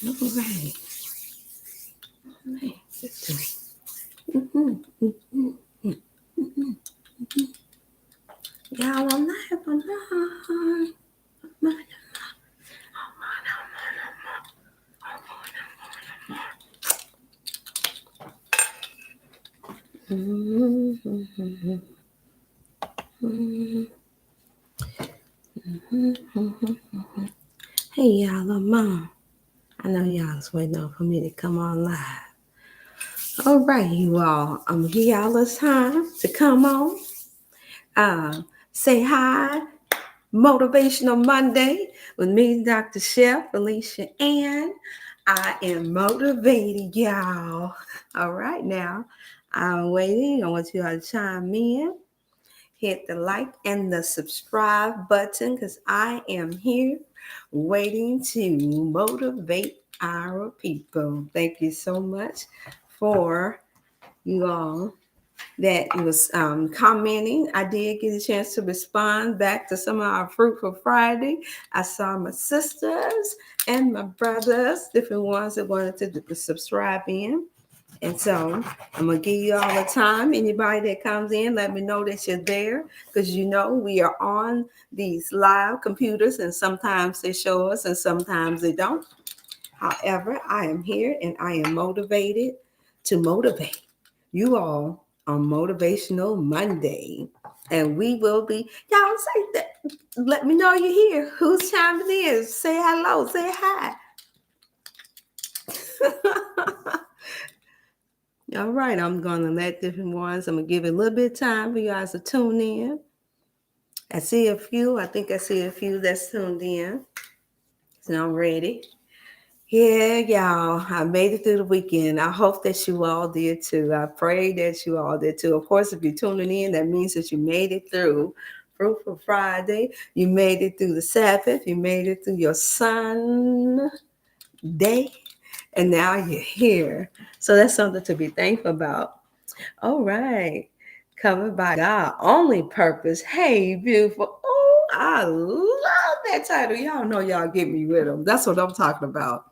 All right. Mm-hmm. Mm-hmm. Mm-hmm. Y'all, I'm live. I'm live. Mm-hmm. Hey, y'all, I'm on. I know y'all was waiting on for me to come on live. All right, you all. I'm gonna give y'all a time to come on. Say hi. Motivational Monday with me, Dr. Chef Felicia Ann. I am motivated, y'all. All right, now I'm waiting. I want you all to chime in. Hit the like and the subscribe button because I am here waiting to motivate our people. Thank you so much for you all that was commenting. I did get a chance to respond back to some of our Fruitful Friday. I saw my sisters and my brothers, different ones that wanted to subscribe in. And so I'm going to give you all the time. Anybody that comes in, let me know that you're there because you know we are on these live computers and sometimes they show us and sometimes they don't. However, I am here and I am motivated to motivate you all on Motivational Monday. And we will be, y'all say that. Let me know you're here. Whose time it is? Say hello. Say hi. All right, I'm going to let different ones. I'm going to give it a little bit of time for you guys to tune in. I see a few. I think I see a few that's tuned in. So I'm ready. Yeah, y'all, I made it through the weekend. I hope that you all did too. I pray that you all did too. Of course, if you're tuning in, that means that you made it through Fruitful Friday. You made it through the Sabbath. You made it through your Sunday. And now you're here. So that's something to be thankful about. All right. Covered by God, only purpose. Hey, beautiful. Oh, I love that title. Y'all know y'all get me with them. That's what I'm talking about.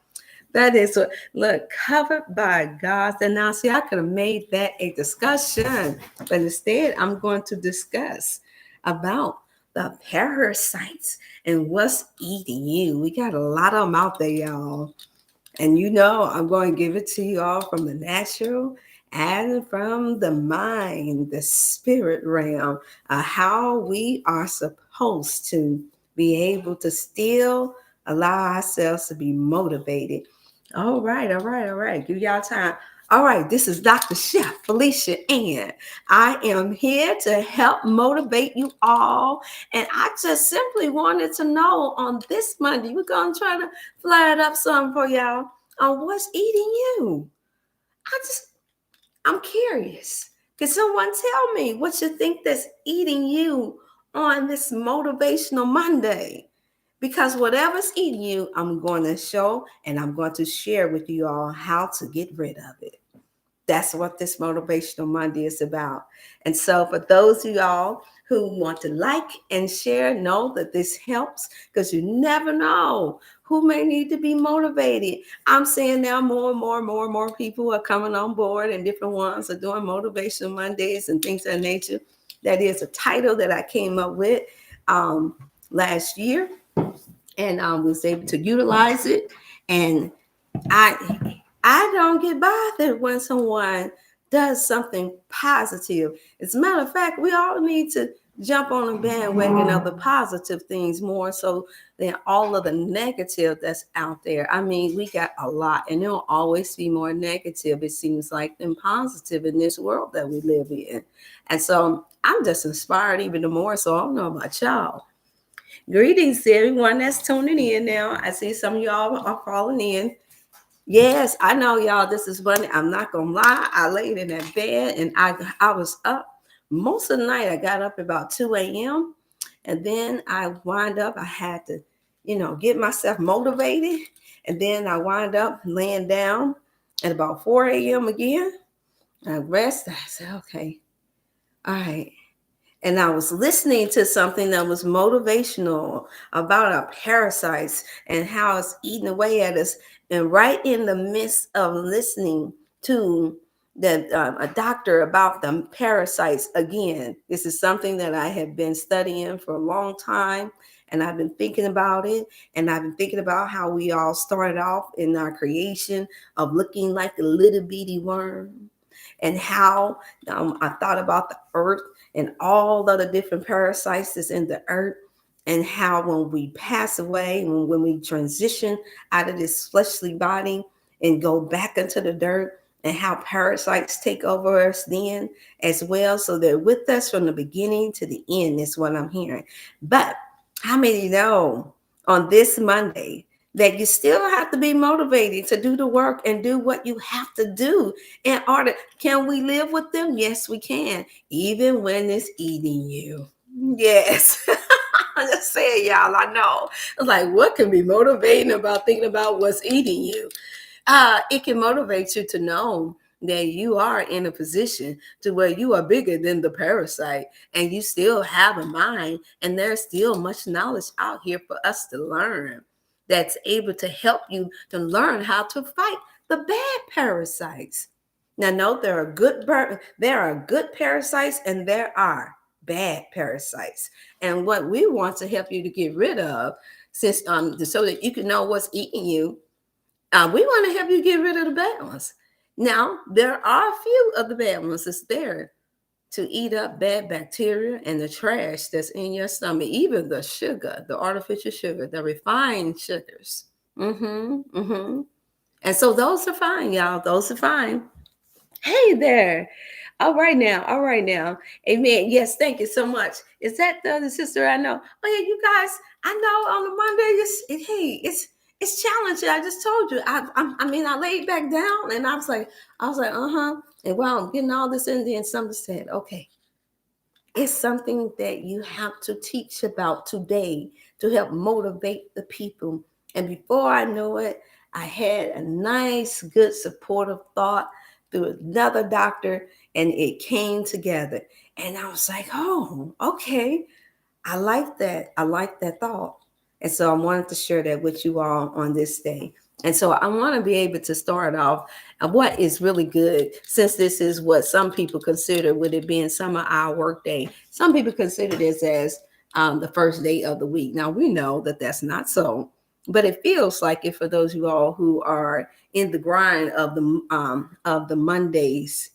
That is what, look, covered by God. And now, see, I could have made that a discussion, but instead, I'm going to discuss about the parasites and what's eating you. We got a lot of them out there, y'all. And you know, I'm going to give it to you all from the natural and from the mind, the spirit realm, how we are supposed to be able to still allow ourselves to be motivated. All right, all right, all right. Give y'all time. All right, this is Dr. Chef Felicia Ann. I am here to help motivate you all. And I just simply wanted to know on this Monday, we're going to try to flat up something for y'all on what's eating you. I'm curious. Can someone tell me what you think that's eating you on this motivational Monday? Because whatever's eating you, I'm going to show and I'm going to share with you all how to get rid of it. That's what this Motivational Monday is about. And so for those of y'all who want to like and share, know that this helps because you never know who may need to be motivated. I'm saying now more people are coming on board and different ones are doing Motivational Mondays and things of that nature. That is a title that I came up with last year and was able to utilize it. And I don't get bothered when someone does something positive. As a matter of fact, we all need to jump on the bandwagon of the positive things more so than all of the negative that's out there. I mean, we got a lot, and there'll always be more negative, it seems like, than positive in this world that we live in. And so I'm just inspired even more. So I don't know about y'all. Greetings to everyone that's tuning in now. I see some of y'all are calling in. Yes, I know y'all. This is funny. I'm not gonna lie. I laid in that bed and I was up most of the night. I got up about 2 a.m. and then I wind up. I had to, get myself motivated, and then I wind up laying down at about 4 a.m. again. I rest. I said, okay, all right. and I was listening to something that was motivational about our parasites and how it's eating away at us. And right in the midst of listening to a doctor about the parasites again, this is something that I have been studying for a long time. And I've been thinking about it. And I've been thinking about how we all started off in our creation of looking like a little bitty worm, and how I thought about the earth and all of the different parasites that's in the earth, and how when we pass away, when we transition out of this fleshly body and go back into the dirt, and how parasites take over us then as well. So they're with us from the beginning to the end, is what I'm hearing. But how many know on this Monday that you still have to be motivated to do the work and do what you have to do in order? Can we live with them? Yes, we can, even when it's eating you. Yes. I'm just saying, y'all, I know. It's like, what can be motivating about thinking about what's eating you? It can motivate you to know that you are in a position to where you are bigger than the parasite, and you still have a mind, and there's still much knowledge out here for us to learn that's able to help you to learn how to fight the bad parasites. Now, note there are good parasites and there are bad parasites, and what we want to help you to get rid of, since so that you can know what's eating you, we want to help you get rid of the bad ones. Now, there are a few of the bad ones that's there to eat up bad bacteria and the trash that's in your stomach, even the sugar, the artificial sugar, the refined sugars. Mm-hmm. Mm-hmm. And so those are fine, y'all. Those are fine. Hey there. All right now. All right now. Amen. Yes, thank you so much. Is that the other sister I know? Oh yeah, you guys. I know on the Monday. It's challenging. I just told you. I laid back down and I was like, uh-huh. And while I'm getting all this in, then somebody said, okay, it's something that you have to teach about today to help motivate the people. And before I know it, I had a nice, good, supportive thought through another doctor, and it came together. And I was like, oh, okay. I like that. I like that thought. And so I wanted to share that with you all on this day. And so I want to be able to start off what is really good, since this is what some people consider, with it being summer hour work day. Some people consider this as the first day of the week. Now we know that that's not so, but it feels like it for those of you all who are in the grind of the Mondays,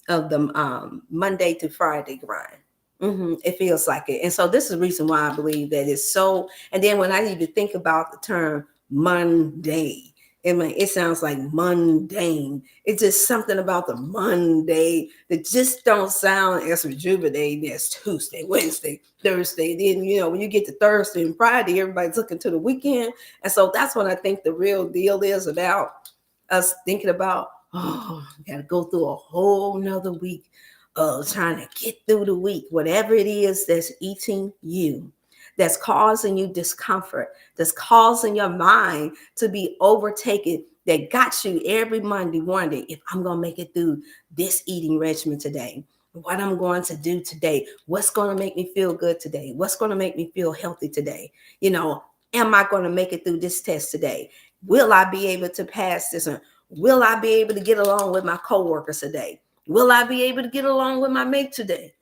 of the Monday to Friday grind. It feels like it. And so this is the reason why I believe that it's so. And then when I even think about the term Monday, it sounds like mundane. It's just something about the Monday that just don't sound as rejuvenating as Tuesday, Wednesday, Thursday. Then, when you get to Thursday and Friday, everybody's looking to the weekend. And so that's what I think the real deal is about, us thinking about, oh, got to go through a whole nother week of trying to get through the week, whatever it is that's eating you, that's causing you discomfort, that's causing your mind to be overtaken, that got you every Monday wondering if I'm going to make it through this eating regimen today, what I'm going to do today, what's going to make me feel good today, what's going to make me feel healthy today, am I going to make it through this test today? Will I be able to pass this? Or will I be able to get along with my coworkers today? Will I be able to get along with my mate today?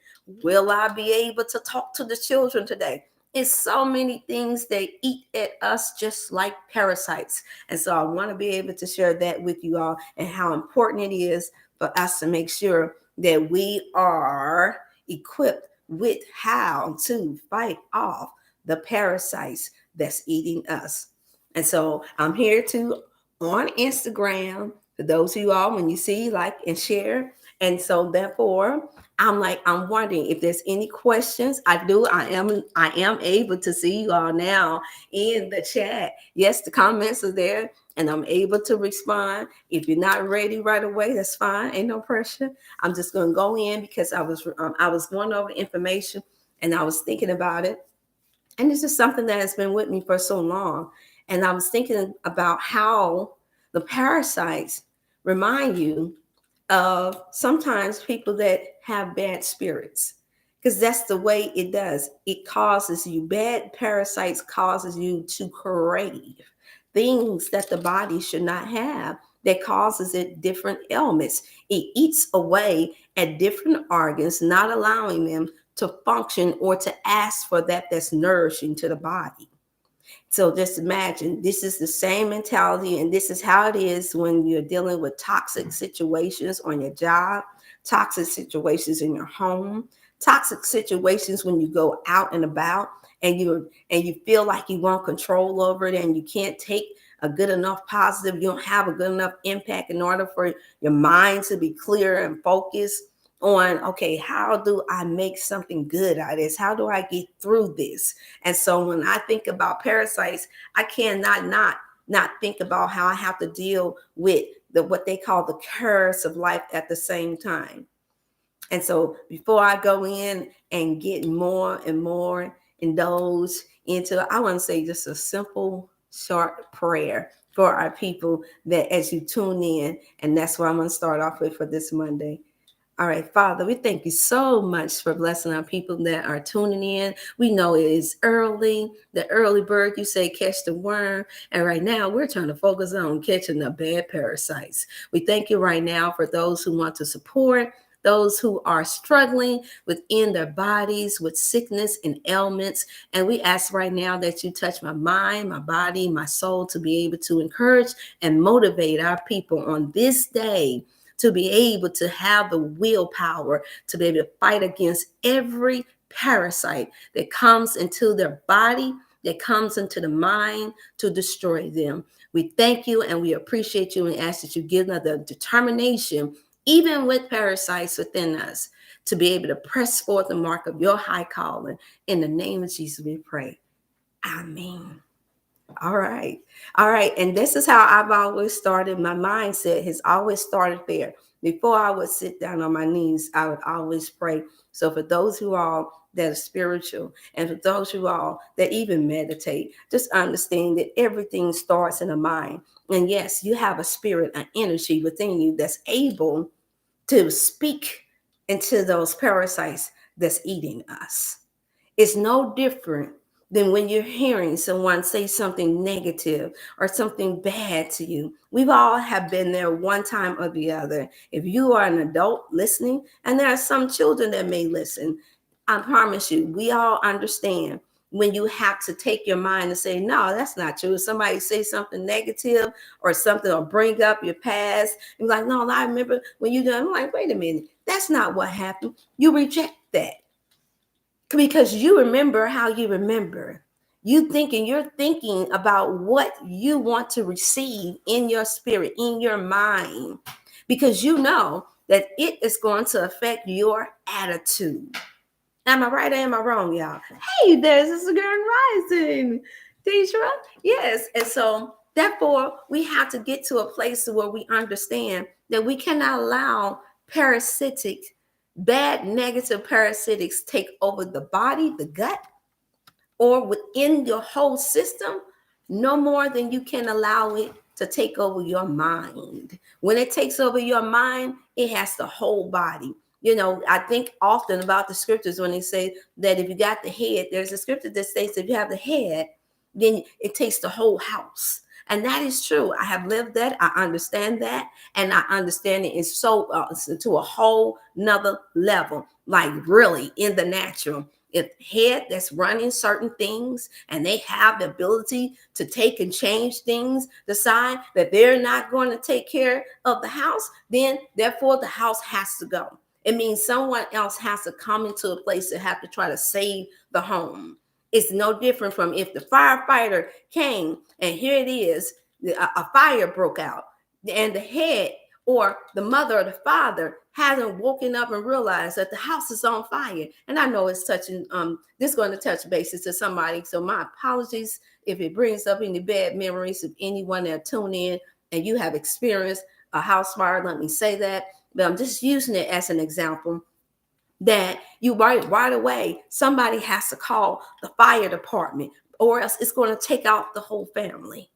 Will I be able to talk to the children today? It's so many things that eat at us just like parasites. And so I want to be able to share that with you all, and how important it is for us to make sure that we are equipped with how to fight off the parasites that's eating us. And so I'm here to on Instagram for those of you all, when you see, like, and share. And so therefore, I'm wondering if there's any questions. I am able to see you all now in the chat. Yes, the comments are there, and I'm able to respond. If you're not ready right away, that's fine. Ain't no pressure. I'm just going to go in because I was going over the information and I was thinking about it. And it's just something that has been with me for so long. And I was thinking about how the parasites remind you of sometimes people that have bad spirits. because that's the way it does. It causes you, bad parasites causes you to crave things that the body should not have, that causes it different ailments. It eats away at different organs, not allowing them to function or to ask for that that's nourishing to the body. So just imagine, this is the same mentality, and this is how it is when you're dealing with toxic situations on your job, toxic situations in your home, toxic situations when you go out and about, and you feel like you want control over it, and you can't take a good enough positive, you don't have a good enough impact in order for your mind to be clear and focused on, okay, how do I make something good out of this? How do I get through this? And so when I think about parasites, I cannot not think about how I have to deal with the what they call the curse of life at the same time. And so before I go in and get more and more indulged into, I want to say just a simple, short prayer for our people that as you tune in, and that's what I'm going to start off with for this Monday. All right, Father, we thank you so much for blessing our people that are tuning in. We know it is early, the early bird, you say, catch the worm. And right now, we're trying to focus on catching the bad parasites. We thank you right now for those who want to support, those who are struggling within their bodies with sickness and ailments. And we ask right now that you touch my mind, my body, my soul to be able to encourage and motivate our people on this day, to be able to have the willpower to be able to fight against every parasite that comes into their body, that comes into the mind to destroy them. We thank you and we appreciate you and ask that you give us the determination, even with parasites within us, to be able to press forth the mark of your high calling. In the name of Jesus, we pray. Amen. All right. All right. And this is how I've always started. My mindset has always started there. Before I would sit down on my knees, I would always pray. So for those who are that are spiritual, and for those who are that even meditate, just understand that everything starts in the mind. And yes, you have a spirit, an energy within you that's able to speak into those parasites that's eating us. It's no different than when you're hearing someone say something negative or something bad to you. We've all have been there one time or the other. If you are an adult listening, and there are some children that may listen, I promise you, we all understand when you have to take your mind and say, no, that's not true. If somebody say something negative or something, or bring up your past, you're like, no, I remember when you done. I'm like, wait a minute, that's not what happened. You reject that because you remember how you remember. You're thinking about what you want to receive in your spirit, in your mind, because you know that it is going to affect your attitude. Am I right or am I wrong, y'all? Hey, there's this Grand Rising, Deidre. Yes. And so therefore, we have to get to a place where we understand that we cannot allow parasitic, bad, negative parasitics take over the body, the gut, or within your whole system, no more than you can allow it to take over your mind. When it takes over your mind, it has the whole body. You know, I think often about the scriptures when they say that if you got the head, there's a scripture that states if you have the head, then it takes the whole house. And that is true. I have lived that. I understand that. And I understand it is so to a whole nother level, like really in the natural. If head that's running certain things and they have the ability to take and change things, decide that they're not going to take care of the house, then therefore the house has to go. It means someone else has to come into a place to have to try to save the home. It's no different from if the firefighter came and here it is, a fire broke out and the head or the mother or the father hasn't woken up and realized that the house is on fire. And I know it's touching, this is going to touch bases to somebody. So my apologies if it brings up any bad memories of anyone that tune in and you have experienced a house fire. Let me say that. But I'm just using it as an example that you right away, somebody has to call the fire department or else it's going to take out the whole family.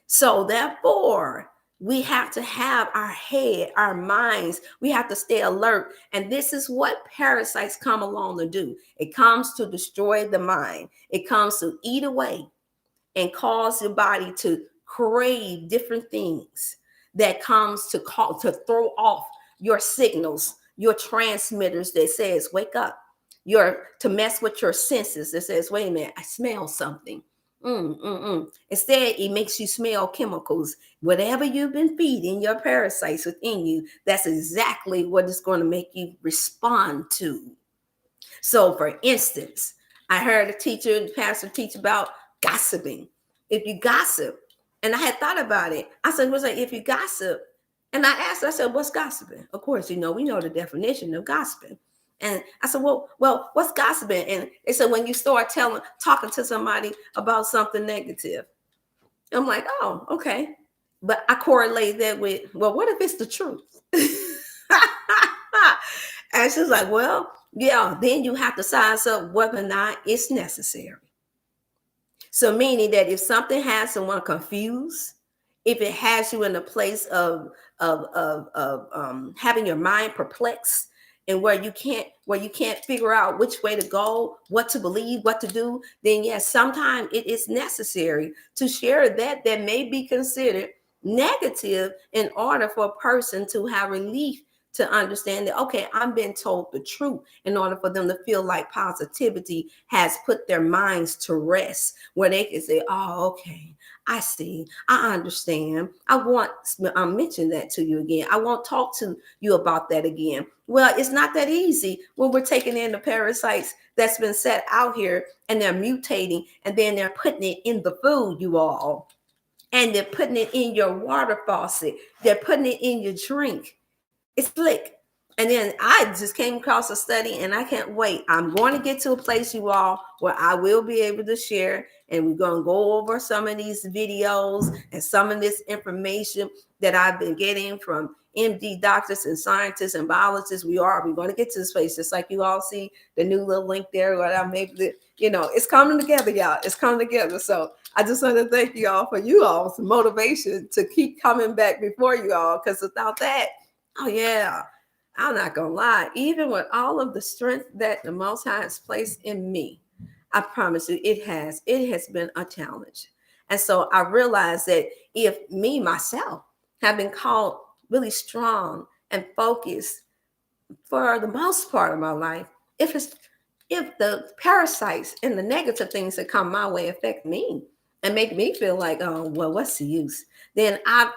So therefore, We have to have our head, our minds. We have to stay alert. And this is what parasites come along to do. It comes to destroy the mind. It comes to eat away and cause your body to crave different things that comes to call to throw off your signals, your transmitters that says wake up, your to mess with your senses that says wait a minute, I smell something. Instead, it makes you smell chemicals. Whatever you've been feeding your parasites within you, that's exactly what it's going to make you respond to. So, for instance, I heard the pastor teach about gossiping. If you gossip, and I had thought about it, I said, was like, if you gossip, and I asked, I said, what's gossiping? Of course, we know the definition of gossiping. And I said, well, what's gossiping? And it said when you start talking to somebody about something negative. I'm like, oh, okay. But I correlate that with, well, what if it's the truth? And she's like, well, yeah, then you have to size up whether or not it's necessary. So meaning that if something has someone confused, if it has you in a place of having your mind perplexed, and where you can't figure out which way to go, what to believe, what to do, then yes, sometimes it is necessary to share that may be considered negative in order for a person to have relief, to understand that, okay, I'm being told the truth, in order for them to feel like positivity has put their minds to rest, where they can say, oh, okay, I see, I understand. I'm mentioning that to you again. I won't talk to you about that again. Well, it's not that easy when we're taking in the parasites that's been set out here, and they're mutating, and then they're putting it in the food, you all. And they're putting it in your water faucet. They're putting it in your drink. It's slick. And then I just came across a study, and I can't wait. I'm going to get to a place, you all, where I will be able to share, and we're going to go over some of these videos and some of this information that I've been getting from MD doctors and scientists and biologists. We're going to get to this place, just like you all see the new little link there where I made it. It's coming together, y'all. It's coming together. So I just want to thank you all for you all's motivation to keep coming back before you all, because without that, oh yeah, I'm not gonna lie. Even with all of the strength that the Most High has placed in me, I promise you, it has been a challenge. And so I realized that if me myself have been called really strong and focused for the most part of my life, if the parasites and the negative things that come my way affect me and make me feel like, oh well, what's the use? Then I'm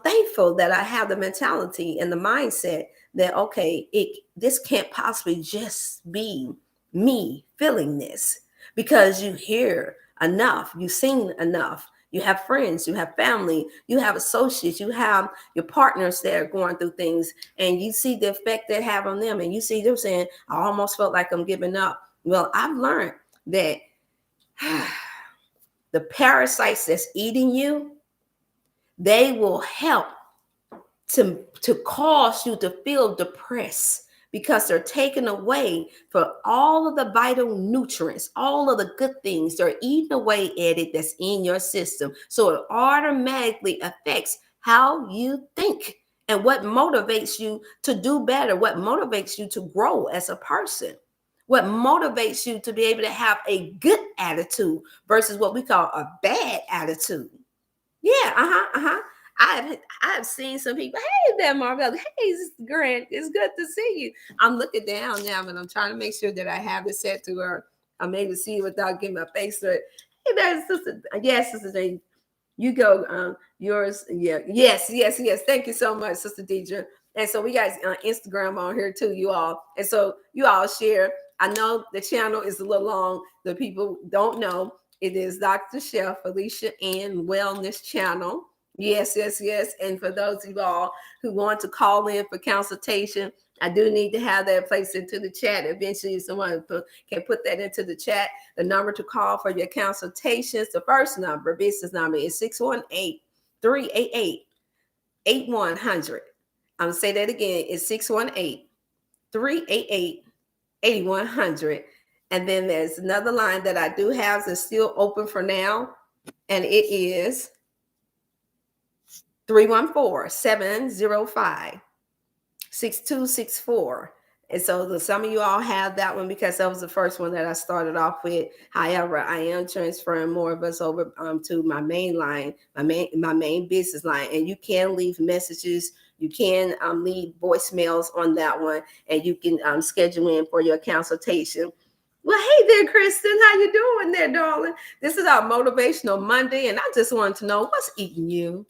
thankful that I have the mentality and the mindset that, okay, this can't possibly just be me feeling this, because you hear enough, you've seen enough. You have friends, you have family, you have associates, you have your partners that are going through things, and you see the effect they have on them, and you see them saying, I almost felt like I'm giving up. Well, I've learned that the parasites that's eating you, they will help to cause you to feel depressed, because they're taking away for all of the vital nutrients, all of the good things. They're eating away at it that's in your system. So it automatically affects how you think and what motivates you to do better, what motivates you to grow as a person, what motivates you to be able to have a good attitude versus what we call a bad attitude. Yeah, I've seen some people. Hey there, Marvel. Hey, Grant. It's good to see you. I'm looking down now, and I'm trying to make sure that I have it set to where I'm able to see it without getting my face to it. Hey there, sister. Yes, sister Jane. You go. Yours. Yeah. Yes. Thank you so much, Sister Deidre. And so we got Instagram on here too, you all. And so you all share. I know the channel is a little long. The people don't know. It is Dr. Chef Felicia Ann Wellness Channel. Yes. And for those of you all who want to call in for consultation, I do need to have that placed into the chat. Eventually, someone can put that into the chat. The number to call for your consultations, the first number, business number, is 618-388-8100. I'm going to say that again. It's 618-388-8100. And then there's another line that I do have that's still open for now, and it is 314-705-6264. And so some of you all have that one because that was the first one that I started off with. However, I am transferring more of us over to my main line, my main business line. And you can leave messages. You can leave voicemails on that one, and you can schedule in for your consultation. Well, hey there, Kristen. How you doing there, darling? This is our Motivational Monday, and I just wanted to know what's eating you.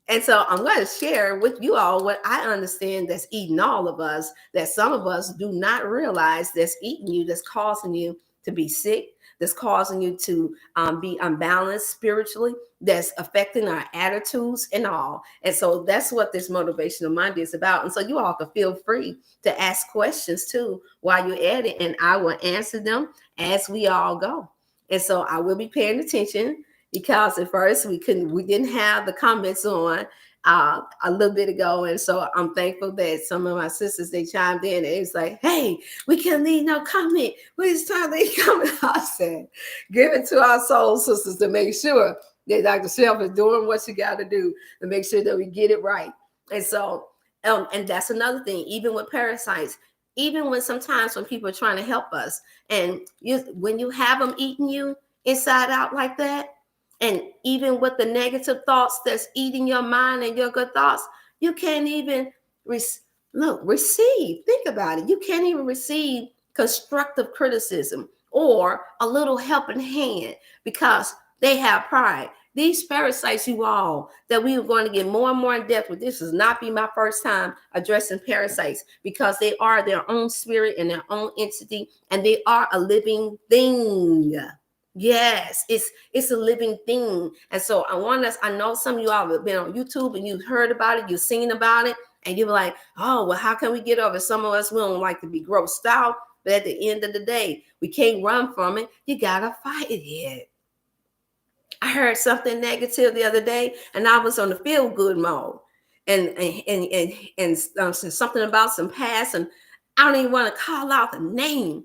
And so I'm going to share with you all what I understand that's eating all of us, that some of us do not realize that's eating you, that's causing you to be sick, that's causing you to be unbalanced spiritually, that's affecting our attitudes and all. And so that's what this Motivational Monday is about. And so you all can feel free to ask questions too while you're at it, and I will answer them as we all go. And so I will be paying attention, because at first we didn't have the comments on a little bit ago. And so I'm thankful that some of my sisters, they chimed in and it's like, hey, we can't leave no comment. We just trying to leave comment. I said, give it to our soul sisters to make sure that Dr. Shelf is doing what she got to do to make sure that we get it right. And so, and that's another thing, even with parasites, even when sometimes when people are trying to help us, and when you have them eating you inside out like that, and even with the negative thoughts that's eating your mind and your good thoughts, you can't even receive. Think about it. You can't even receive constructive criticism or a little helping hand because they have pride. These parasites, you all, that we are going to get more and more in depth with. This will not be my first time addressing parasites because they are their own spirit and their own entity, and they are a living thing. Yes, it's a living thing. And so I know some of you all have been on YouTube and you've heard about it, you've seen about it, and you're like, oh, well, how can we get over it? Some of us, we don't like to be grossed out, but at the end of the day, we can't run from it. You gotta fight it. I heard something negative the other day, and I was on the feel good mode, and something about some past, and I don't even want to call out the name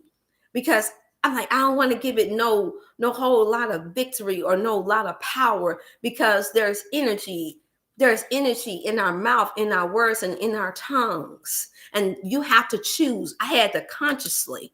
because I'm like, I don't want to give it no whole lot of victory or no lot of power, because there's energy in our mouth, in our words, and in our tongues, and you have to choose. I had to consciously,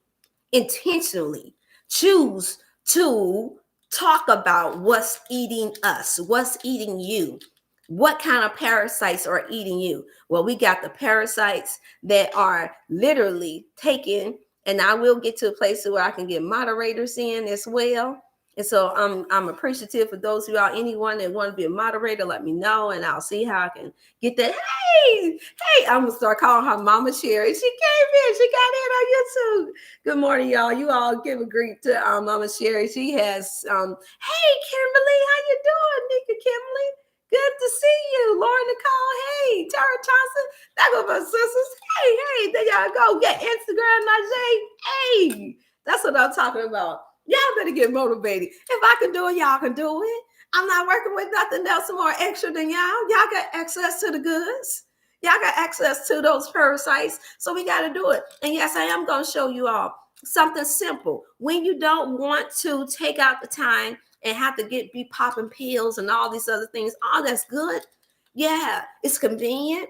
intentionally choose to talk about what's eating us, what's eating you. What kind of parasites are eating you? Well, we got the parasites that are literally taking, and I will get to a place where I can get moderators in as well. And so I'm appreciative for those of y'all, anyone that want to be a moderator, let me know, and I'll see how I can get that. Hey, I'm gonna start calling her Mama Sherry. She came in, she got in on YouTube. Good morning, y'all. You all give a greet to Mama Sherry. She has hey, Kimberly, how you doing, Nika Kimberly? Good to see you. Lauren Nicole, hey, Tara Thompson. That go my sisters. Hey, there y'all go. Get Instagram, Najee. Hey, that's what I'm talking about. Y'all better get motivated. If I can do it, y'all can do it. I'm not working with nothing else more extra than y'all. Y'all got access to the goods. Y'all got access to those parasites. So we got to do it. And yes, I am going to show you all something simple. When you don't want to take out the time and have to be popping pills and all these other things, all that's good. Yeah, it's convenient,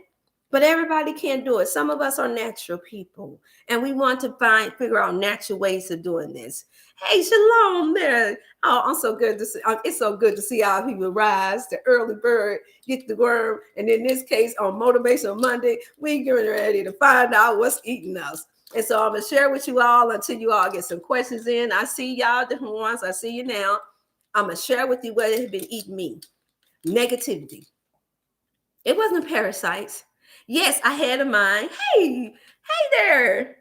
but everybody can't do it. Some of us are natural people, and we want to figure out natural ways of doing this. Hey, shalom there. Oh, I'm so good to see. It's so good to see our people rise. The early bird get the worm, and in this case, on Motivational Monday, we're getting ready to find out what's eating us. And so I'm gonna share with you all until you all get some questions in. I see y'all, different ones. I see you now. I'm going to share with you what has been eating me. Negativity. It wasn't parasites. Yes, I had a mind. Hey there.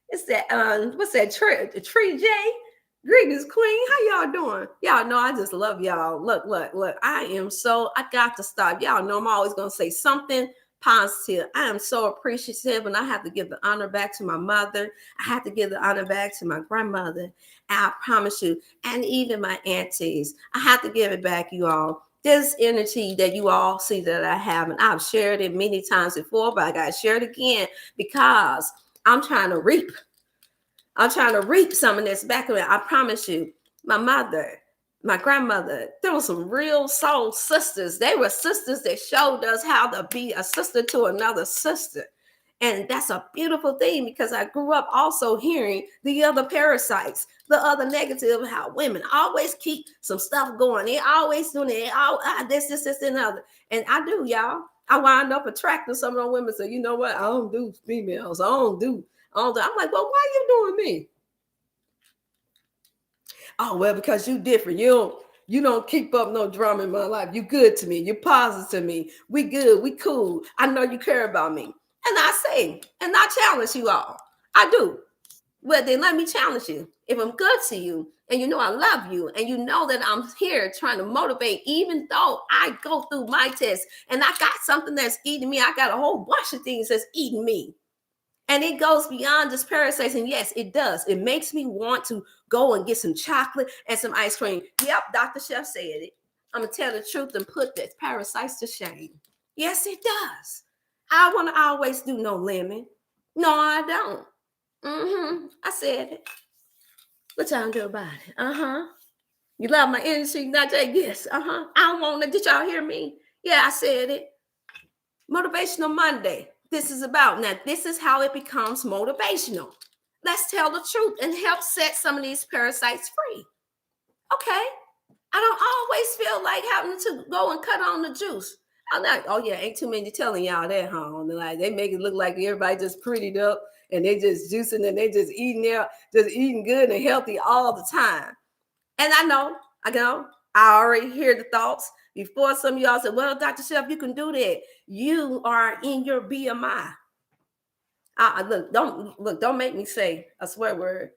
It's that, what's that, Tree J? Greetings, Queen. How y'all doing? Y'all know I just love y'all. Look. I got to stop. Y'all know I'm always going to say something positive. I am so appreciative, and I have to give the honor back to my mother. I have to give the honor back to my grandmother. I promise you, and even my aunties. I have to give it back, you all. This energy that you all see that I have, and I've shared it many times before, but I got to share it again because I'm trying to reap. I'm trying to reap some of this back. I promise you, my mother, my grandmother, there were some real soul sisters. They were sisters that showed us how to be a sister to another sister. And that's a beautiful thing because I grew up also hearing the other parasites, the other negative, how women always keep some stuff going. They always doing it. This, and other. And I do, y'all. I wind up attracting some of those women. So, you know what? I don't do females. I don't do. I'm like, well, why are you doing me? Oh, well, because you different. You don't keep up no drama in my life. You good to me. You're positive to me. We good. We cool. I know you care about me. And I say, and I challenge you all. I do. Well, then let me challenge you. If I'm good to you and you know I love you and you know that I'm here trying to motivate, even though I go through my test and I got something that's eating me, I got a whole bunch of things that's eating me. And it goes beyond just parasites. And yes, it does. It makes me want to go and get some chocolate and some ice cream. Yep, Dr. Chef said it. I'm going to tell the truth and put that parasites to shame. Yes, it does. I want to always do no lemon. No, I don't. I said it. What y'all do about it? You love my energy, not that? Yes. I don't want to. Did y'all hear me? Yeah, I said it. Motivational Monday. This is about. Now, this is how it becomes motivational. Let's tell the truth and help set some of these parasites free. Okay. I don't always feel like having to go and cut on the juice. I'm like, oh yeah, ain't too many telling y'all that, huh? Like they make it look like everybody just prettied up and they just juicing and they just eating good and healthy all the time. And I know, I already hear the thoughts before some of y'all said, well, Dr. Chef, you can do that. You are in your BMI. Don't make me say a swear word.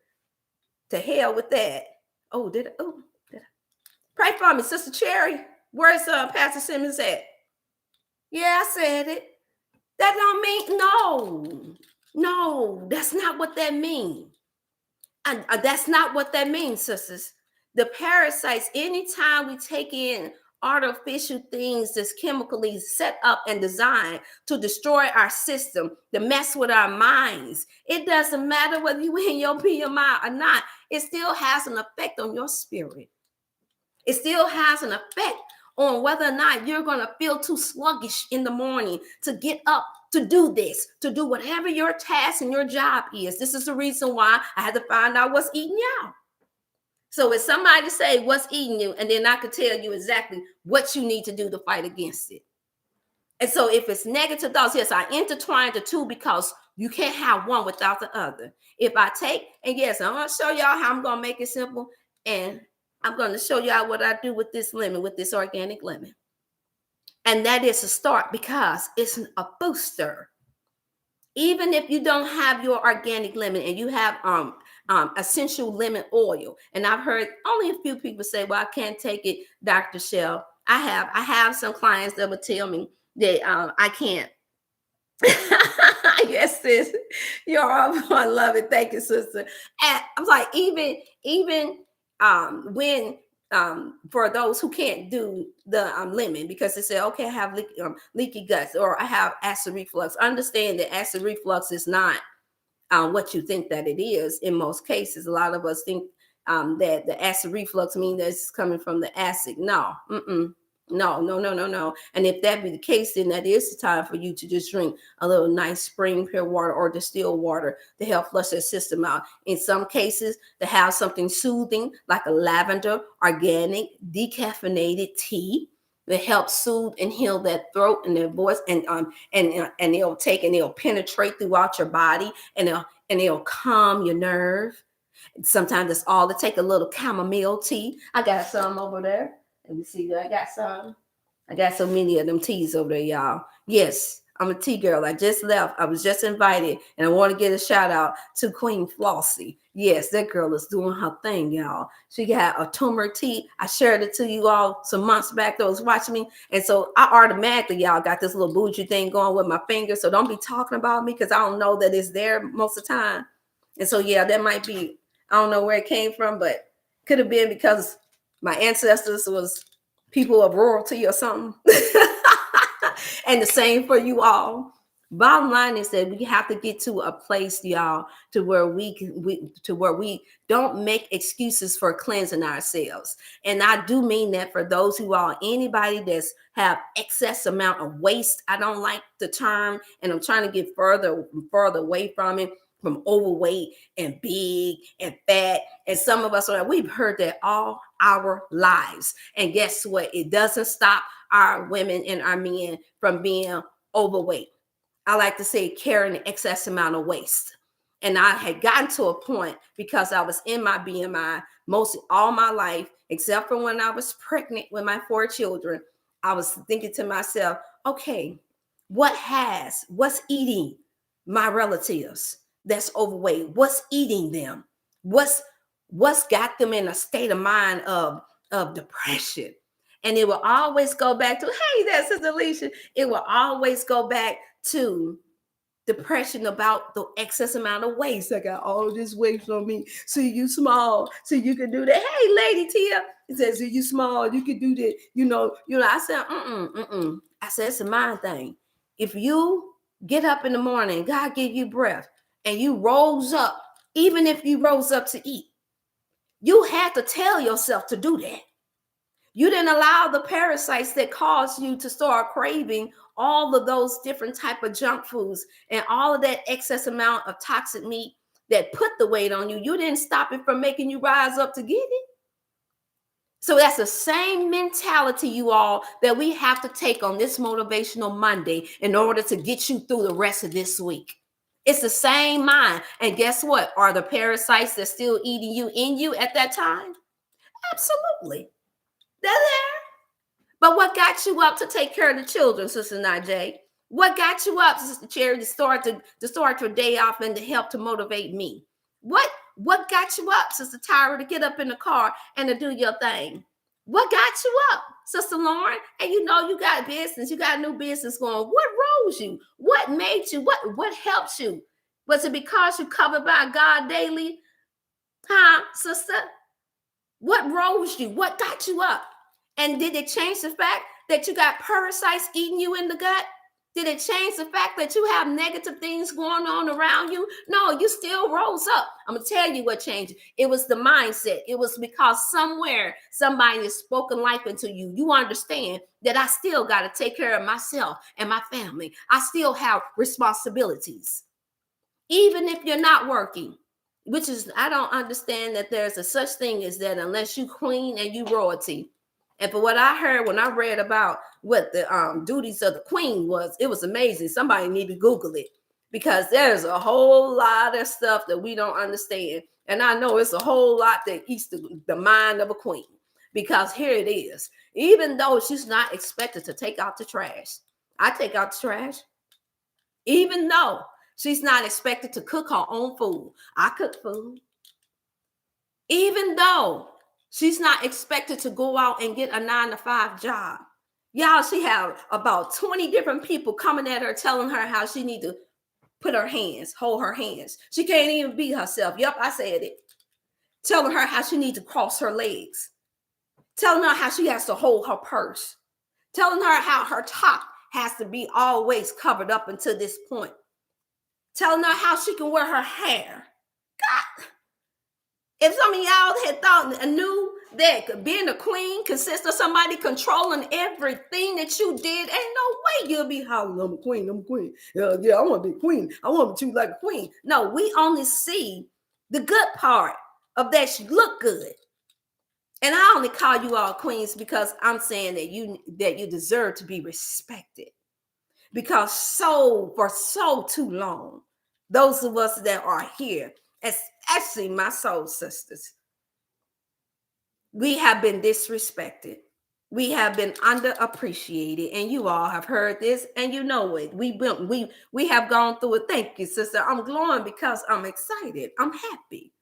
To hell with that. Did I? Pray for me, Sister Cherry. Where's Pastor Simmons at? Yeah, I said it. That don't mean no. That's not what that means. That's not what that means, sisters. The parasites. Anytime we take in artificial things that's chemically set up and designed to destroy our system, to mess with our minds, it doesn't matter whether you in your BMI or not. It still has an effect on your spirit. It still has an effect on whether or not you're going to feel too sluggish in the morning to get up, to do this, to do whatever your task and your job is. This is the reason why I had to find out what's eating you out. So if somebody say what's eating you, and then I could tell you exactly what you need to do to fight against it. And so if it's negative thoughts, yes, I intertwine the two because you can't have one without the other. If I take, and yes, I'm going to show y'all how I'm going to make it simple. And I'm going to show y'all what I do with this lemon, with this organic lemon. And that is a start because it's a booster. Even if you don't have your organic lemon and you have essential lemon oil, and I've heard only a few people say, well, I can't take it, Dr. Shell. I have some clients that would tell me that I can't. Yes, sis. I love it. Thank you, sister. And I'm like, even when for those who can't do the lemon because they say, okay, I have leaky guts or I have acid reflux. Understand that acid reflux is not what you think that it is. In most cases, a lot of us think that the acid reflux means that it's coming from the acid. No. No. And if that be the case, then that is the time for you to just drink a little nice spring pure water or distilled water to help flush that system out. In some cases, to have something soothing like a lavender, organic, decaffeinated tea that helps soothe and heal that throat and that voice, and it'll penetrate throughout your body, and it'll calm your nerve. Sometimes it's all to take a little chamomile tea. I got some over there. Let me see. I got so many of them teas over there, y'all. Yes, I'm a tea girl. I just left. I was just invited, and I want to get a shout out to Queen Flossie. Yes, that girl is doing her thing, y'all. She got a turmeric tea. I shared it to you all some months back. Those watching me, and so I automatically, y'all, got this little bougie thing going with my finger. So don't be talking about me because I don't know that it's there most of the time. And so yeah, that might be. I don't know where it came from, but could have been because my ancestors was people of royalty or something. And the same for you all. Bottom line is that we have to get to a place, y'all, to where we don't make excuses for cleansing ourselves. And I do mean that for those who are anybody that's have excess amount of waste. I don't like the term, and I'm trying to get further away from it, from overweight and big and fat. And some of us we've heard that all our lives. And guess what? It doesn't stop our women and our men from being overweight. I like to say carrying an excess amount of waste. And I had gotten to a point because I was in my BMI most all my life, except for when I was pregnant with my 4 children. I was thinking to myself, okay, what's eating my relatives that's overweight? What's eating them? What's got them in a state of mind of depression? And it will always go back to, hey, that's Sister Alicia. It will always go back to depression about the excess amount of waste. I got all this waste on me. See, you small, so you can do that. Hey, Lady Tia, it says, see, you small, you can do that. I said, I said, it's a mind thing. If you get up in the morning, God give you breath, and you rose up, even if you rose up to eat, you had to tell yourself to do that. You didn't allow the parasites that caused you to start craving all of those different type of junk foods and all of that excess amount of toxic meat that put the weight on you. You didn't stop it from making you rise up to get it. So that's the same mentality, you all, that we have to take on this Motivational Monday in order to get you through the rest of this week. It's the same mind. And guess what? Are the parasites that still eating you in you at that time? Absolutely. They're there. But what got you up to take care of the children, Sister Najee? What got you up, Sister Cherry, to start your day off and to help to motivate me? What got you up, Sister Tyra, to get up in the car and to do your thing? What got you up, Sister Lauren? And you got business, you got a new business going. What rose you? What made you? What helps you? Was it because you covered by God daily? Huh, sister? What rose you? What got you up? And did it change the fact that you got parasites eating you in the gut? Did it change the fact that you have negative things going on around you? No, you still rose up. I'm going to tell you what changed. It was the mindset. It was because somewhere somebody has spoken life into you. You understand that I still got to take care of myself and my family. I still have responsibilities. Even if you're not working, which is, I don't understand that there's a such thing as that unless you queen and you royalty. And for what I heard when I read about what the duties of the queen was, it was amazing. Somebody need to Google it, because there's a whole lot of stuff that we don't understand. And I know it's a whole lot that eats the mind of a queen, because here it is. Even though she's not expected to take out the trash, I take out the trash. Even though she's not expected to cook her own food, I cook food. Even though she's not expected to go out and get a 9-to-5 job. Y'all, she have about 20 different people coming at her, telling her how she need to hold her hands. She can't even be herself. Yep, I said it. Telling her how she need to cross her legs. Telling her how she has to hold her purse. Telling her how her top has to be always covered up until this point. Telling her how she can wear her hair. God. If some of y'all had thought and knew that being a queen consists of somebody controlling everything that you did, ain't no way you'll be hollering, I'm a queen, I'm a queen. Yeah, I want to be a queen. I want to be like a queen. No, we only see the good part of that. She look good. And I only call you all queens because I'm saying that you deserve to be respected. Because for so too long, those of us that are here, especially my soul sisters, we have been disrespected. We have been underappreciated, and you all have heard this, and you know it. We have gone through it. Thank you, sister. I'm glowing because I'm excited. I'm happy.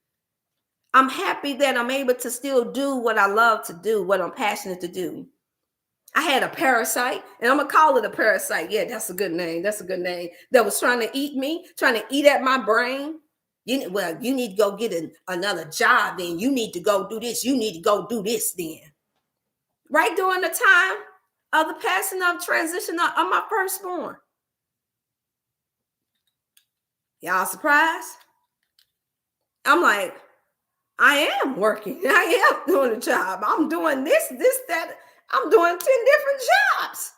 I'm happy that I'm able to still do what I love to do, what I'm passionate to do. I had a parasite, and I'm going to call it a parasite. Yeah, that's a good name. That's a good name. That was trying to eat me, trying to eat at my brain. You need to go get another job then. You need to go do this. You need to go do this then. Right during the time of the passing of transition of my firstborn. Y'all surprised? I'm like, I am working. I am doing a job. I'm doing this, that. I'm doing 10 different jobs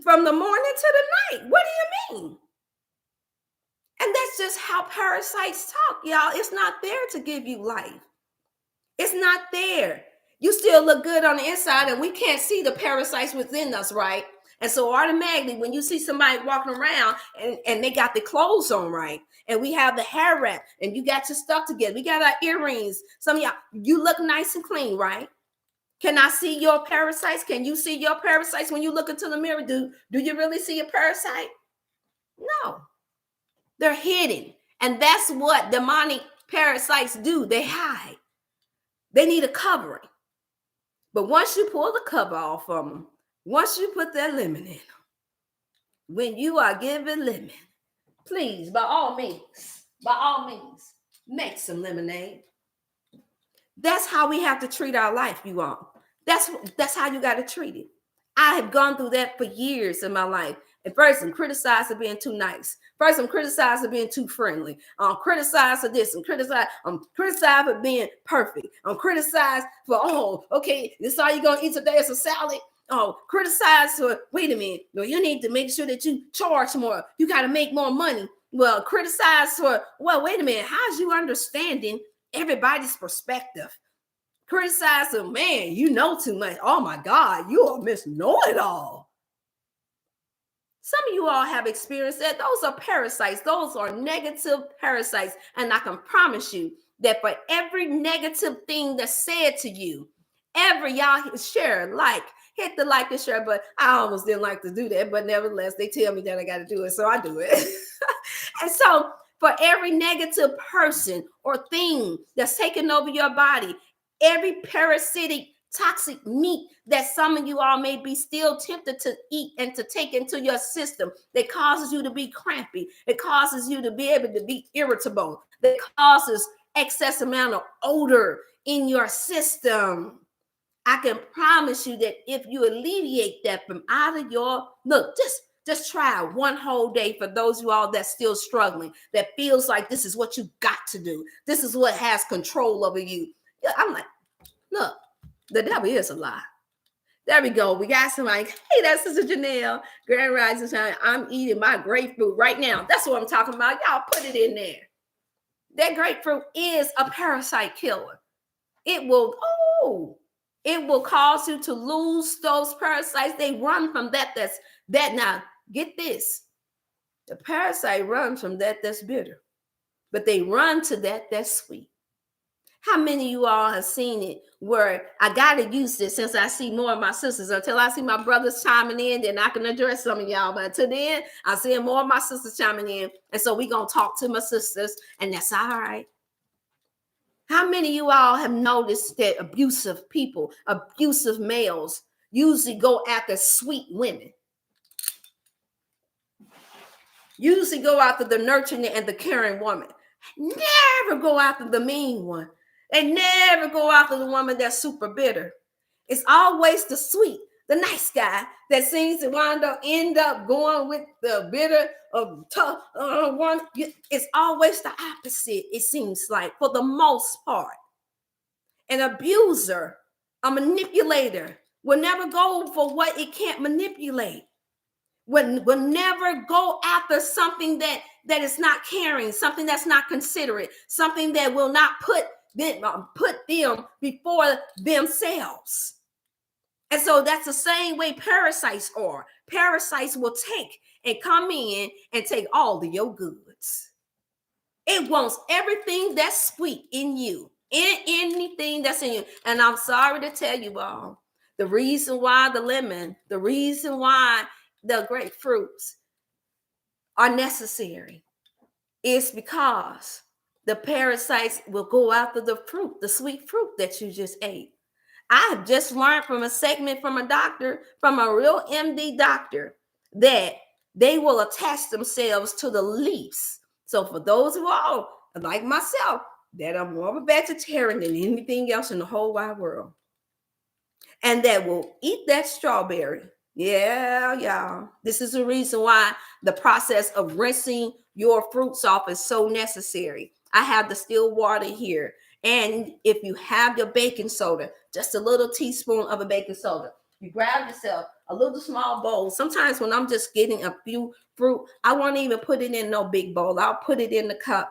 from the morning to the night. What do you mean? And that's just how parasites talk, y'all. It's not there to give you life. It's not there. You still look good on the inside, and we can't see the parasites within us, right? And so automatically, when you see somebody walking around and they got the clothes on right, and we have the hair wrap, and you got your stuff together, we got our earrings. Some of y'all, you look nice and clean, right? Can I see your parasites? Can you see your parasites when you look into the mirror? Do you really see a parasite? No. They're hidden. And that's what demonic parasites do. They hide. They need a covering. But once you pull the cover off of them, once you put that lemon in them, when you are given lemon, please, by all means, make some lemonade. That's how we have to treat our life, you all. That's how you got to treat it. I have gone through that for years in my life. At first, I'm criticized for being too nice. First, I'm criticized for being too friendly. I'm criticized for this. I'm criticized for being perfect. I'm criticized for, oh, okay, this all you're going to eat today is a salad. Oh, criticized for, wait a minute. No, you need to make sure that you charge more. You got to make more money. Well, criticized for, well, wait a minute. How's you understanding everybody's perspective? Criticize them, man, you know too much. Oh my God, you are Miss Know-It-All. Some of you all have experienced that. Those are parasites. Those are negative parasites. And I can promise you that for every negative thing that's said to you, y'all share, hit the like and share, but I almost didn't like to do that. But nevertheless, they tell me that I got to do it, so I do it. And so for every negative person or thing that's taken over your body, every parasitic toxic meat that some of you all may be still tempted to eat and to take into your system, that causes you to be crampy, it causes you to be able to be irritable, that causes excess amount of odor in your system. I can promise you that if you alleviate that from out of your look, just try one whole day for those of you all that's still struggling, that feels like this is what you got to do, this is what has control over you. I'm like, look, the devil is a lie. There we go. We got somebody. Hey, that's Sister Janelle. Grand Rising Time. I'm eating my grapefruit right now. That's what I'm talking about. Y'all put it in there. That grapefruit is a parasite killer. It will cause you to lose those parasites. They run from that. Now, get this. The parasite runs from that's bitter. But they run to that's sweet. How many of you all have seen it where I got to use this since I see more of my sisters? Until I see my brothers chiming in, then I can address some of y'all. But until then, I see more of my sisters chiming in. And so we're going to talk to my sisters, and that's all right. How many of you all have noticed that abusive people, abusive males, usually go after sweet women? Usually go after the nurturing and the caring woman. Never go after the mean one. They never go after the woman that's super bitter. It's always the sweet, the nice guy that seems to end up going with the bitter or tough one. It's always the opposite, it seems like, for the most part. An abuser, a manipulator, will never go for what it can't manipulate. Will never go after something that is not caring, something that's not considerate, something that will not put them before themselves. And so that's the same way parasites are. Parasites will take and come in and take all of your goods. It wants everything that's sweet in you, anything that's in you. And I'm sorry to tell you all, the reason why the lemon, the reason why the grapefruits are necessary is because the parasites will go after the fruit, the sweet fruit that you just ate. I have just learned from a segment from a doctor, from a real MD doctor, that they will attach themselves to the leaves. So for those who are like myself, that are more of a vegetarian than anything else in the whole wide world, and that will eat that strawberry, Yeah, y'all. This is the reason why the process of rinsing your fruits off is so necessary. I have the still water here. And if you have your baking soda, just a little teaspoon of a baking soda, you grab yourself a little small bowl. Sometimes when I'm just getting a few fruit, I won't even put it in no big bowl. I'll put it in the cup.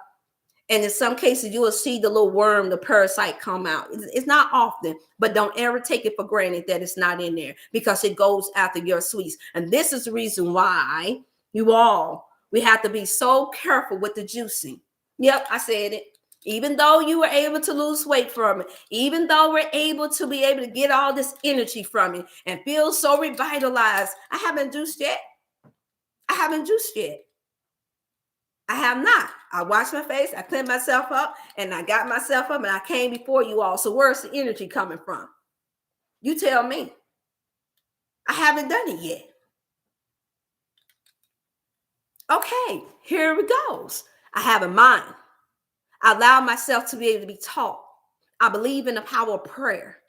And in some cases, you will see the little worm, the parasite come out. It's not often, but don't ever take it for granted that it's not in there because it goes after your sweets. And this is the reason why we have to be so careful with the juicing. Yep, I said it. Even though you were able to lose weight from it, even though we're able to get all this energy from it and feel so revitalized, I haven't juiced yet. I have not. I washed my face, I cleaned myself up, and I got myself up, and I came before you all. So where's the energy coming from? You tell me. I haven't done it yet. Okay, here it goes. I have a mind. I allow myself to be able to be taught. I believe in the power of prayer.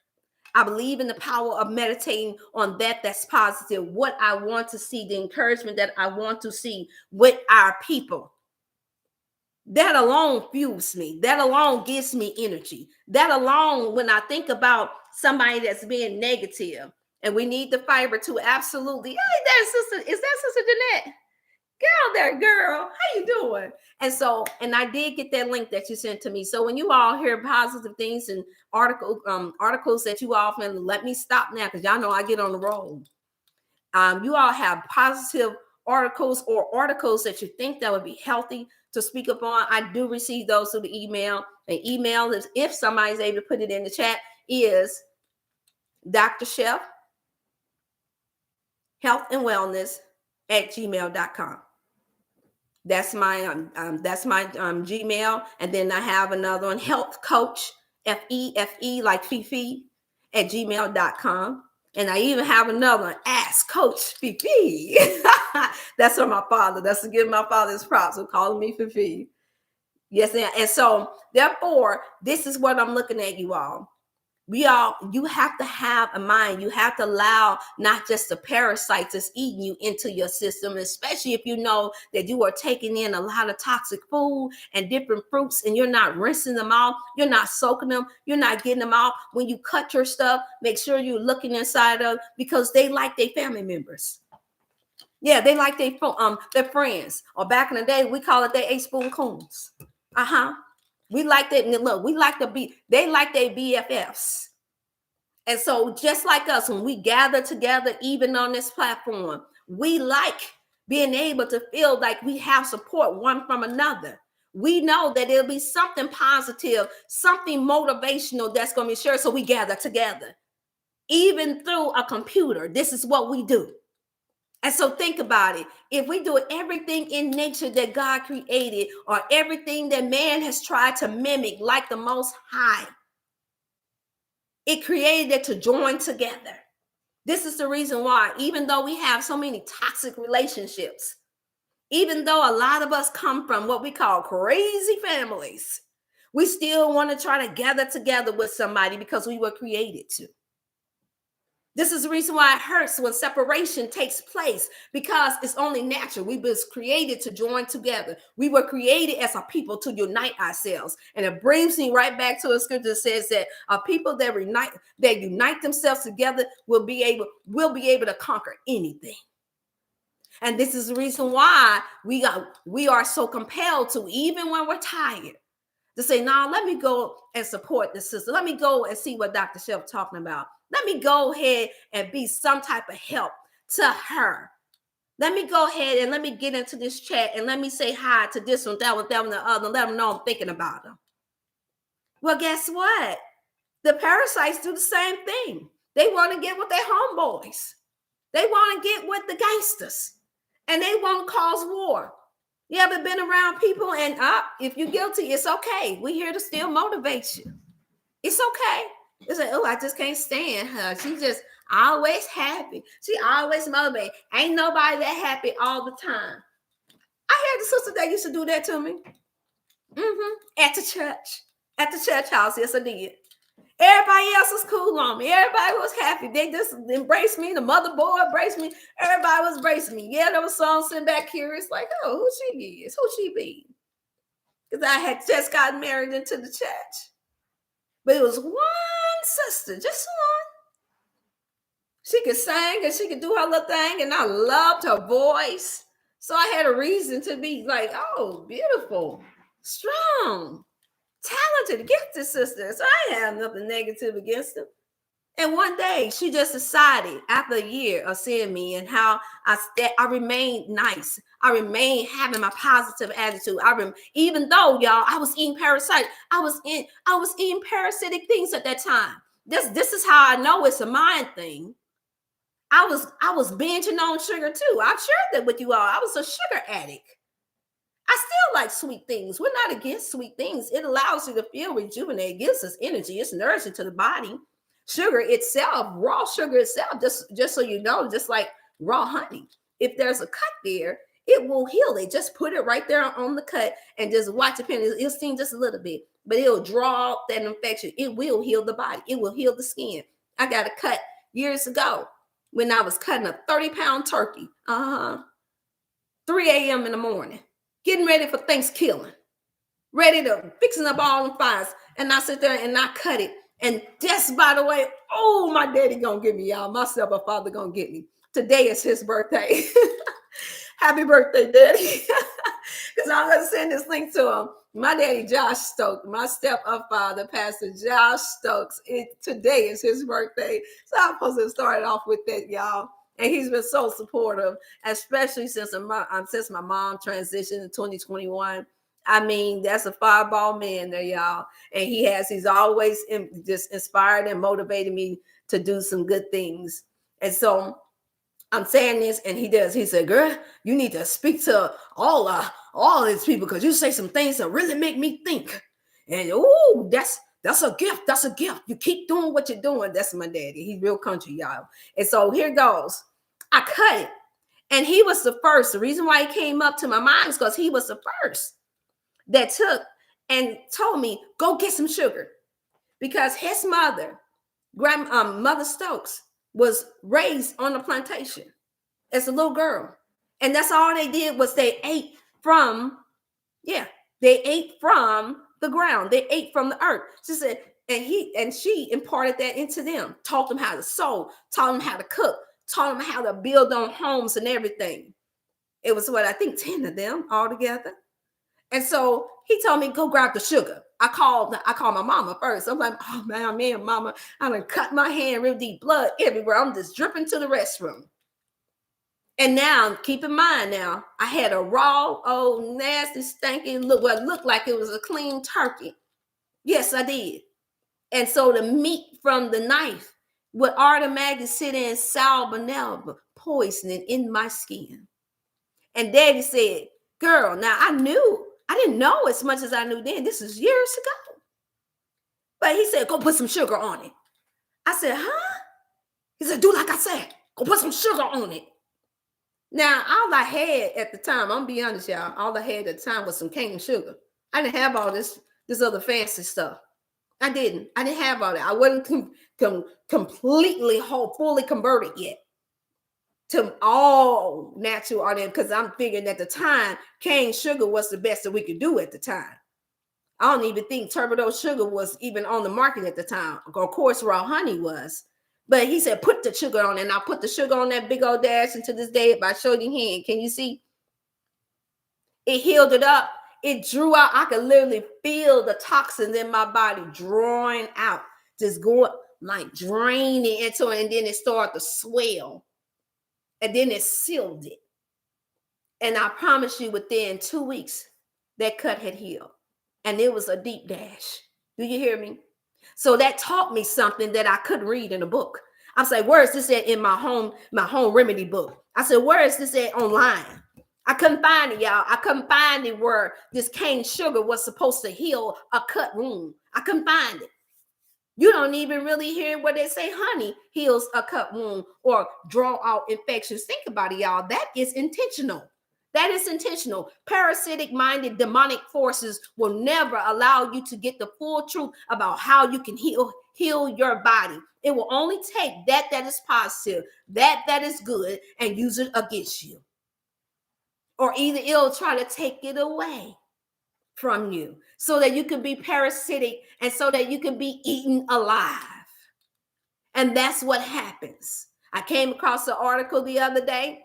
I believe in the power of meditating on that's positive, what I want to see, the encouragement that I want to see with our people. That alone fuels me. That alone gives me energy. That alone, when I think about somebody that's being negative, and we need the fiber to absolutely. Hey, is that Sister Jeanette? Get out there, girl. How you doing? And I did get that link that you sent to me. So when you all hear positive things and articles that you often let me stop now because y'all know I get on the roll. You all have positive articles or articles that you think that would be healthy to speak upon. I do receive those through the email. The email is, if somebody's able to put it in the chat, is Dr. Chef Health and Wellness at gmail.com. That's my Gmail. And then I have another one, Health Coach, FEFE, like Fifi, at gmail.com. And I even have another one, Ask Coach Fifi. That's from my father. That's to give my father his props for calling me Fifi. Yes, and so therefore, this is what I'm looking at, you all. You have to have a mind. You have to allow not just the parasites that's eating you into your system, especially if you know that you are taking in a lot of toxic food and different fruits and you're not rinsing them off. You're not soaking them. You're not getting them off. When you cut your stuff, make sure you're looking inside of, because they like their family members. Yeah, they like their friends. Or back in the day, we call it their 8-spoon coons. We like that. Look, they like their BFFs. And so just like us, when we gather together, even on this platform, we like being able to feel like we have support one from another. We know that it'll be something positive, something motivational that's going to be shared. So we gather together, even through a computer. This is what we do. And so think about it. If we do everything in nature that God created, or everything that man has tried to mimic like the Most High, it created it to join together. This is the reason why, even though we have so many toxic relationships, even though a lot of us come from what we call crazy families, we still want to try to gather together with somebody because we were created to. This is the reason why it hurts when separation takes place, because it's only natural. We were created to join together. We were created as a people to unite ourselves. And it brings me right back to a scripture that says that a people that unite themselves together will be able to conquer anything. And this is the reason why we are so compelled to, even when we're tired, to say, "No, let me go and support the sister. Let me go and see what Dr. Chef talking about. Let me go ahead and be some type of help to her. Let me go ahead and let me get into this chat and let me say hi to this one, that one, the other, let them know I'm thinking about them." Well, guess what? The parasites do the same thing. They want to get with their homeboys. They want to get with the gangsters. And they want to cause war. You ever been around people and if you're guilty, it's okay. We're here to still motivate you. It's okay. It's like, oh, I just can't stand her. She's just always happy. She always motivated. Ain't nobody that happy all the time. I had a sister that used to do that to me. At the church house. Yes, I did. Everybody else was cool on me. Everybody was happy. They just embraced me. The mother boy embraced me. Everybody was embracing me. Yeah, there was some sitting back curious, like, oh, who she is? Who she be? Because I had just gotten married into the church. But it was one sister, just one. She could sing and she could do her little thing, and I loved her voice. So I had a reason to be like, oh, beautiful, strong, talented, gifted sister. So I have nothing negative against them. And one day she just decided, after a year of seeing me and how I remained nice, I remained having my positive attitude. Even though y'all, I was eating parasite, I was eating parasitic things at that time. This is how I know it's a mind thing. I was binging on sugar too. I've shared that with you all. I was a sugar addict. I still like sweet things. We're not against sweet things. It allows you to feel rejuvenated, gives us energy. It's nourishing to the body. Sugar itself, raw sugar itself, just so you know, just like raw honey. If there's a cut there, it will heal it. Just put it right there on the cut and just watch it. It'll sting just a little bit, but it'll draw out that infection. It will heal the body. It will heal the skin. I got a cut years ago when I was cutting a 30-pound turkey. 3 a.m. in the morning. Getting ready for Thanksgiving, ready to fixing up all the fires. And I sit there and I cut it. And just by the way, oh, my daddy gonna get me, y'all. My stepfather gonna get me. Today is his birthday. Happy birthday, daddy. Because I'm gonna send this link to him. My daddy, Josh Stokes, my stepfather, Pastor Josh Stokes. Today is his birthday. So I'm supposed to start off with that, y'all. And he's been so supportive, especially since my mom transitioned in 2021. I mean, that's a fireball man there, y'all. And he's always just inspired and motivated me to do some good things. And so I'm saying this, and he does. He said, girl, you need to speak to all these people because you say some things that really make me think. And that's a gift. That's a gift. You keep doing what you're doing. That's my daddy. He's real country, y'all. And so here goes. I cut it. And he was the first. The reason why he came up to my mind is because he was the first that took and told me, go get some sugar. Because his mother, Mother Stokes, was raised on a plantation as a little girl. And that's all they did was they ate from the ground. They ate from the earth. She said, and she imparted that into them, taught them how to sew, taught them how to cook, taught them how to build on homes and everything. It was I think 10 of them all together. And so he told me, go grab the sugar. I called my mama first. I'm like, oh man, mama, I done cut my hand real deep, blood everywhere. I'm just dripping to the restroom. And now, keep in mind now, I had a raw, old, nasty, stinking what looked like it was a clean turkey. Yes, I did. And so the meat from the knife would automatically sit in salmonella poisoning in my skin. And daddy said, girl, now I didn't know as much as I knew then. This was years ago. But he said, go put some sugar on it. I said, huh? He said, do like I said. Go put some sugar on it. Now, all I had at the time, I'm going to be honest, y'all, all I had at the time was some cane sugar. I didn't have all this other fancy stuff. I didn't have all that. I wasn't completely fully converted yet to all natural organic, because I'm figuring at the time, cane sugar was the best that we could do at the time. I don't even think turbidose sugar was even on the market at the time. Of course, raw honey was. But he said, put the sugar on it. And I put the sugar on that big old dash. And to this day, if I show you hand, can you see? It healed it up. It drew out. I could literally feel the toxins in my body drawing out, just going like draining into it. And then it started to swell. And then it sealed it. And I promise you, within 2 weeks, that cut had healed. And it was a deep dash. Do you hear me? So that taught me something that I couldn't read in a book. I said, where is this at in my home remedy book? I said, where is this at online? I couldn't find it, y'all. I couldn't find it where this cane sugar was supposed to heal a cut wound. I couldn't find it. You don't even really hear where they say honey heals a cut wound or draw out infections. Think about it, y'all. That is intentional. That is intentional. Parasitic-minded demonic forces will never allow you to get the full truth about how you can heal heal your body. It will only take that is positive, that is good, and use it against you. Or either it'll try to take it away from you so that you can be parasitic and so that you can be eaten alive. And that's what happens. I came across an article the other day.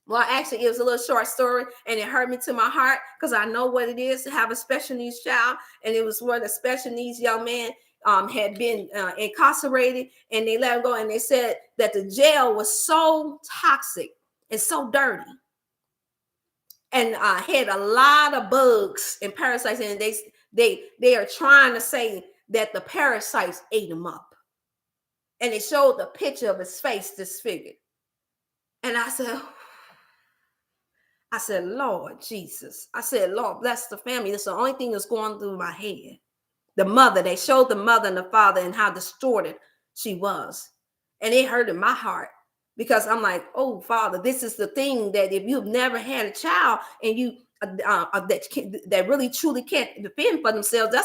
Well, actually, it was a little short story, and it hurt me to my heart because I know what it is to have a special needs child. And it was where the special needs young man had been incarcerated, and they let him go. And they said that the jail was so toxic and so dirty, and had a lot of bugs and parasites. And they are trying to say that the parasites ate him up. And it showed the picture of his face disfigured. And I said, Lord Jesus. I said, Lord, bless the family. That's the only thing that's going through my head. The mother, they showed the mother and the father and how distorted she was. And it hurt in my heart because I'm like, oh, Father, this is the thing that if you've never had a child and you that really truly can't defend for themselves,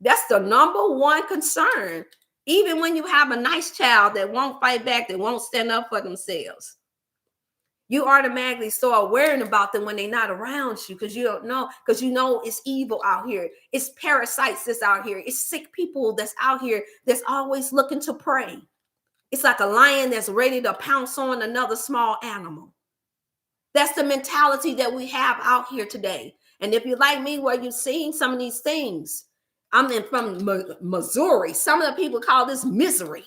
that's the number one concern. Even when you have a nice child that won't fight back, that won't stand up for themselves, you automatically start worrying about them when they're not around you because you don't know, because you know it's evil out here. It's parasites that's out here. It's sick people that's out here that's always looking to prey. It's like a lion that's ready to pounce on another small animal. That's the mentality that we have out here today. And if you're like me, where you've seen some of these things, I'm from Missouri. Some of the people call this misery.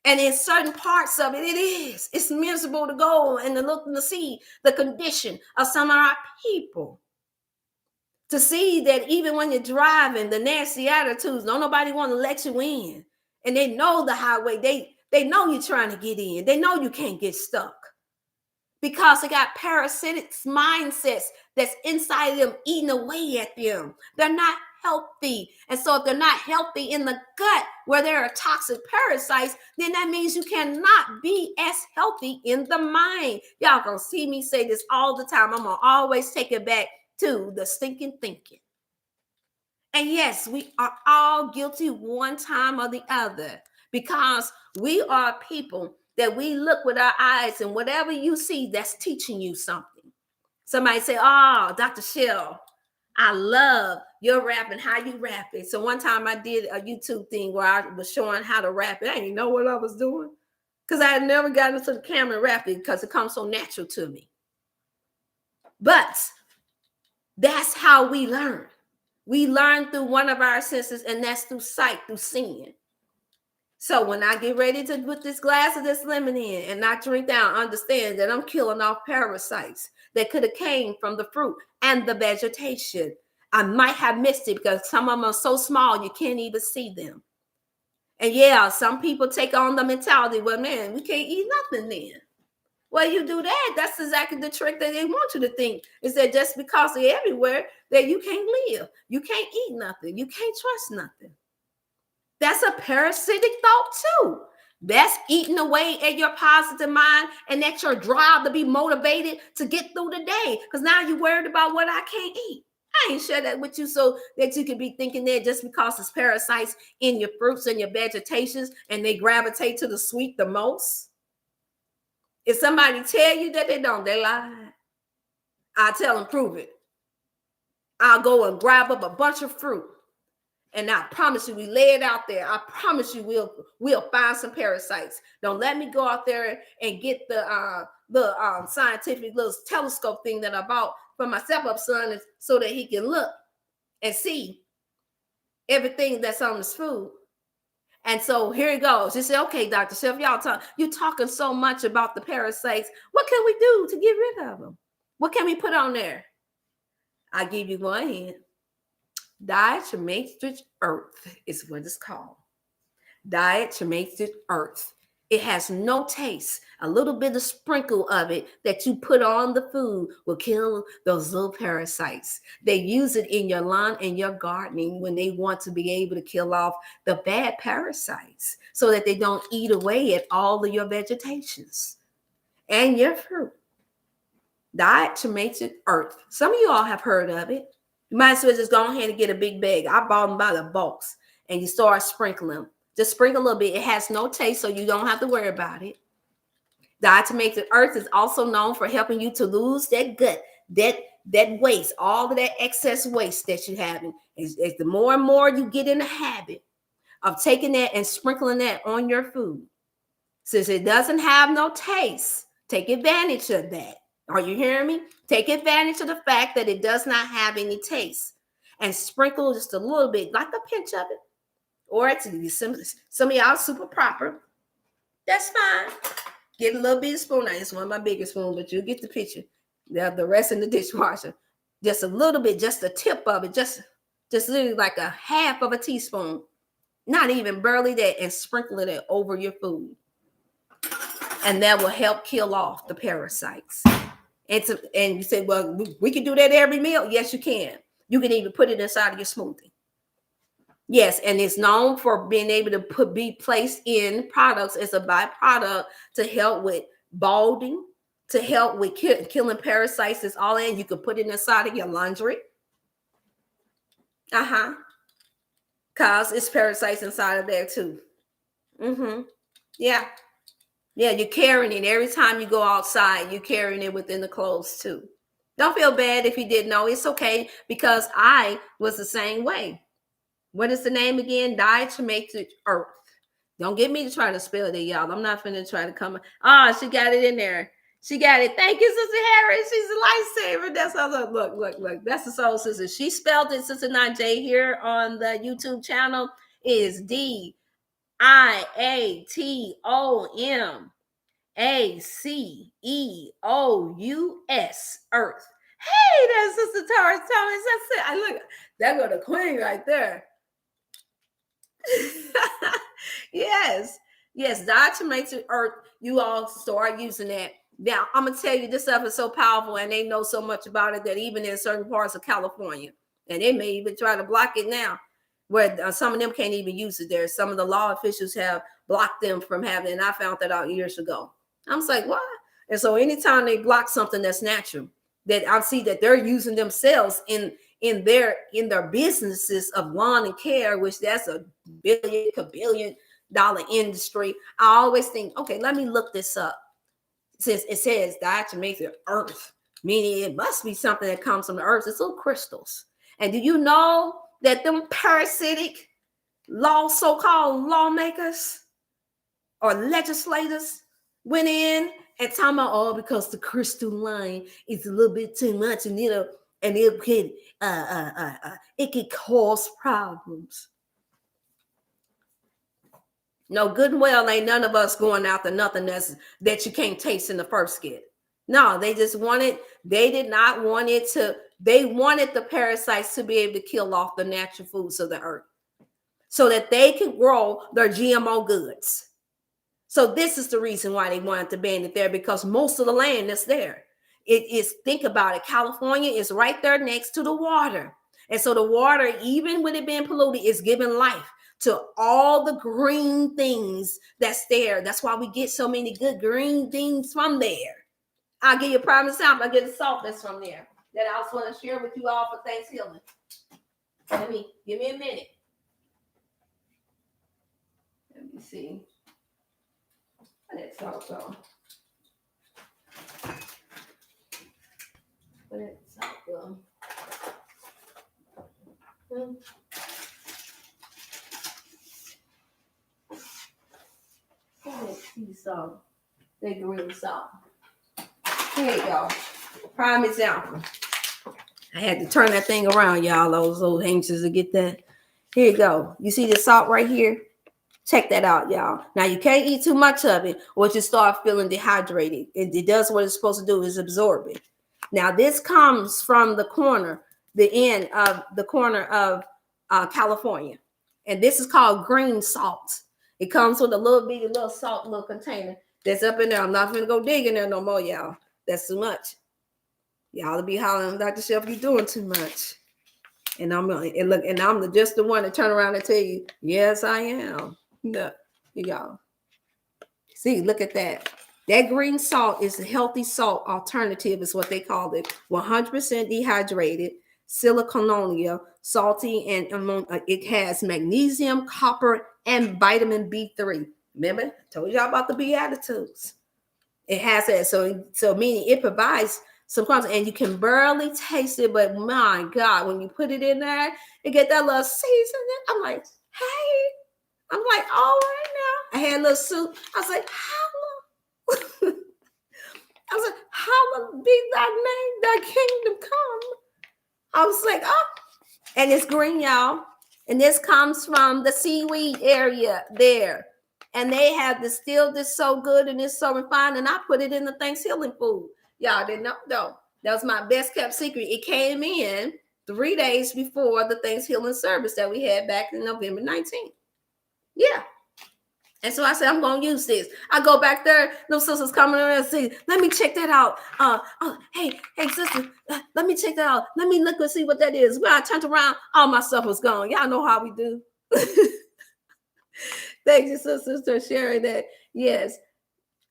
And in certain parts of it, it's miserable to go and to look and to see the condition of some of our people. To see that even when you're driving, the nasty attitudes, don't nobody want to let you in. And they know the highway. They know you're trying to get in. They know you can't get stuck. Because they got parasitic mindsets that's inside of them eating away at them. They're not healthy. And so if they're not healthy in the gut where there are toxic parasites, then that means you cannot be as healthy in the mind. Y'all gonna see me say this all the time. I'm gonna always take it back to the stinking thinking. And yes, we are all guilty one time or the other because we are people that we look with our eyes, and whatever you see, that's teaching you something. Somebody say, oh, Dr. Shell, I love your rap and how you rap it. So one time I did a YouTube thing where I was showing how to rap it. I didn't know what I was doing because I had never gotten into the camera and rap it because it comes so natural to me. But that's how we learn. We learn through one of our senses, and that's through sight, through seeing. So when I get ready to put this glass of this lemon in and I drink down, understand that I'm killing off parasites that could have came from the fruit and the vegetation. I might have missed it because some of them are so small you can't even see them. And yeah, some people take on the mentality, well, man, we can't eat nothing then. Well, you do that, that's exactly the trick that they want you to think, is that just because they're everywhere, that you can't live. You can't eat nothing. You can't trust nothing. That's a parasitic thought too. That's eating away at your positive mind and at your drive to be motivated to get through the day. Because now you're worried about what I can't eat. I ain't share that with you so that you can be thinking that just because it's parasites in your fruits and your vegetations and they gravitate to the sweet the most. If somebody tell you that they don't, they lie. I'll tell them, prove it. I'll go and grab up a bunch of fruit. And I promise you, we lay it out there. I promise you, we'll find some parasites. Don't let me go out there and get the scientific little telescope thing that I bought for my step-up son, so that he can look and see everything that's on his food. And so here it goes. You say, okay, Dr. Chef, you're talking so much about the parasites. What can we do to get rid of them? What can we put on there? I'll give you one hint. Diatomaceous earth is what it's called. Diatomaceous earth. It has no taste. A little bit of sprinkle of it that you put on the food will kill those little parasites. They use it in your lawn and your gardening when they want to be able to kill off the bad parasites so that they don't eat away at all of your vegetations and your fruit. Diatomaceous earth. Some of you all have heard of it. You might as well just go ahead and get a big bag. I bought them by the box. and you start sprinkling. Just sprinkle a little bit. It has no taste, so you don't have to worry about it. Diatomated earth is also known for helping you to lose that gut, that waste, all of that excess waste that you're having. As the more and more you get in the habit of taking that and sprinkling that on your food, since it doesn't have no taste, take advantage of that. Are you hearing me? Take advantage of the fact that it does not have any taste, and sprinkle just a little bit, like a pinch of it. Or it's some of y'all super proper. That's fine. Get a little bit of spoon. Now, it's one of my biggest spoons, but you'll get the picture. The rest in the dishwasher. Just a little bit, just the tip of it, just literally like a half of a teaspoon. Not even barely that, and sprinkle it over your food. And that will help kill off the parasites. And you say, well, we can do that every meal. Yes, you can. You can even put it inside of your smoothie. Yes, and it's known for being able to be placed in products as a byproduct to help with balding, to help with killing parasites. It's all in. You can put it inside of your laundry. Cause it's parasites inside of there too. Yeah. Yeah, you're carrying it every time you go outside. You're carrying it within the clothes too. Don't feel bad if you didn't know. It's okay, because I was the same way. What is the name again? Diatomated earth. Don't get me to try to spell it, y'all. I'm not finna try to come. She got it in there. She got it. Thank you, Sister Harry. She's a lifesaver. That's how. Look. That's the soul sister. She spelled it, Sister Najee, here on the YouTube channel. Is DIATOMACEOUS, earth. Hey, that's Sister Taurus Thomas. That's it. I look. That go the queen right there. Yes, diatomated earth. You all start using that. Now, I'm gonna tell you, this stuff is so powerful, and they know so much about it that even in certain parts of California, and they may even try to block it now, where some of them can't even use it there. Some of the law officials have blocked them from having it, and I found that out years ago. I was like, what? And so anytime they block something that's natural, that I see that they're using themselves in their businesses of lawn and care, which that's a billion-dollar industry. I always think, okay, let me look this up. Since it says diatomated earth, meaning it must be something that comes from the earth. It's little crystals. And do you know that them parasitic so-called lawmakers or legislators went in and talking about, because the crystalline is a little bit too much, and it could cause problems. No, good and well, ain't none of us going after nothing that you can't taste in the first skit. No, they just wanted. They did not want it to. They wanted the parasites to be able to kill off the natural foods of the earth, so that they could grow their GMO goods. So this is the reason why they wanted to ban it there, because most of the land that's there, it is, think about it, California is right there next to the water. And so the water, even with it being polluted, is giving life to all the green things that's there. That's why we get so many good green things from there. I'll give you a prime example. I get the salt that's from there that I was going to share with you all for Thanksgiving. Give me a minute. Let me see. That's also. Let's go. Sea salt. They green salt. Here you go. Prime example. I had to turn that thing around, y'all. I was so anxious to get that. Here you go. You see the salt right here? Check that out, y'all. Now, you can't eat too much of it or you start feeling dehydrated. It does what it's supposed to do, is absorb it. Now, this comes from the corner of California. And this is called green salt. It comes with a little salt, little container that's up in there. I'm not going to go dig in there no more, y'all. That's too much. Y'all will be hollering, Dr. Shelf, you're doing too much. And I'm just the one to turn around and tell you, yes, I am. Look, y'all. See, look at that. That green salt is a healthy salt alternative, is what they call it. 100% dehydrated. silicononia, salty, and it has magnesium, copper, and vitamin B3. Remember, I told y'all about the Beatitudes. It has that. So meaning it provides some carbs, and you can barely taste it, but my God, when you put it in there, it get that little seasoning. I'm like, hey, I'm like, all right now. I had a little soup. I was like, how? I was like, hallowed be thy name, thy kingdom come. I was like, oh, and it's green, y'all. And this comes from the seaweed area there. And they have distilled this so good and it's so refined. And I put it in the Thanksgiving food. Y'all didn't know, though. That was my best kept secret. It came in 3 days before the Thanksgiving service that we had back in November 19th. Yeah. And so I said, I'm going to use this. I go back there. No sisters coming around and say, let me check that out. Hey, sister, let me check that out. Let me look and see what that is. When I turned around, all my stuff was gone. Y'all know how we do. Thank you, sisters, for sharing that. Yes.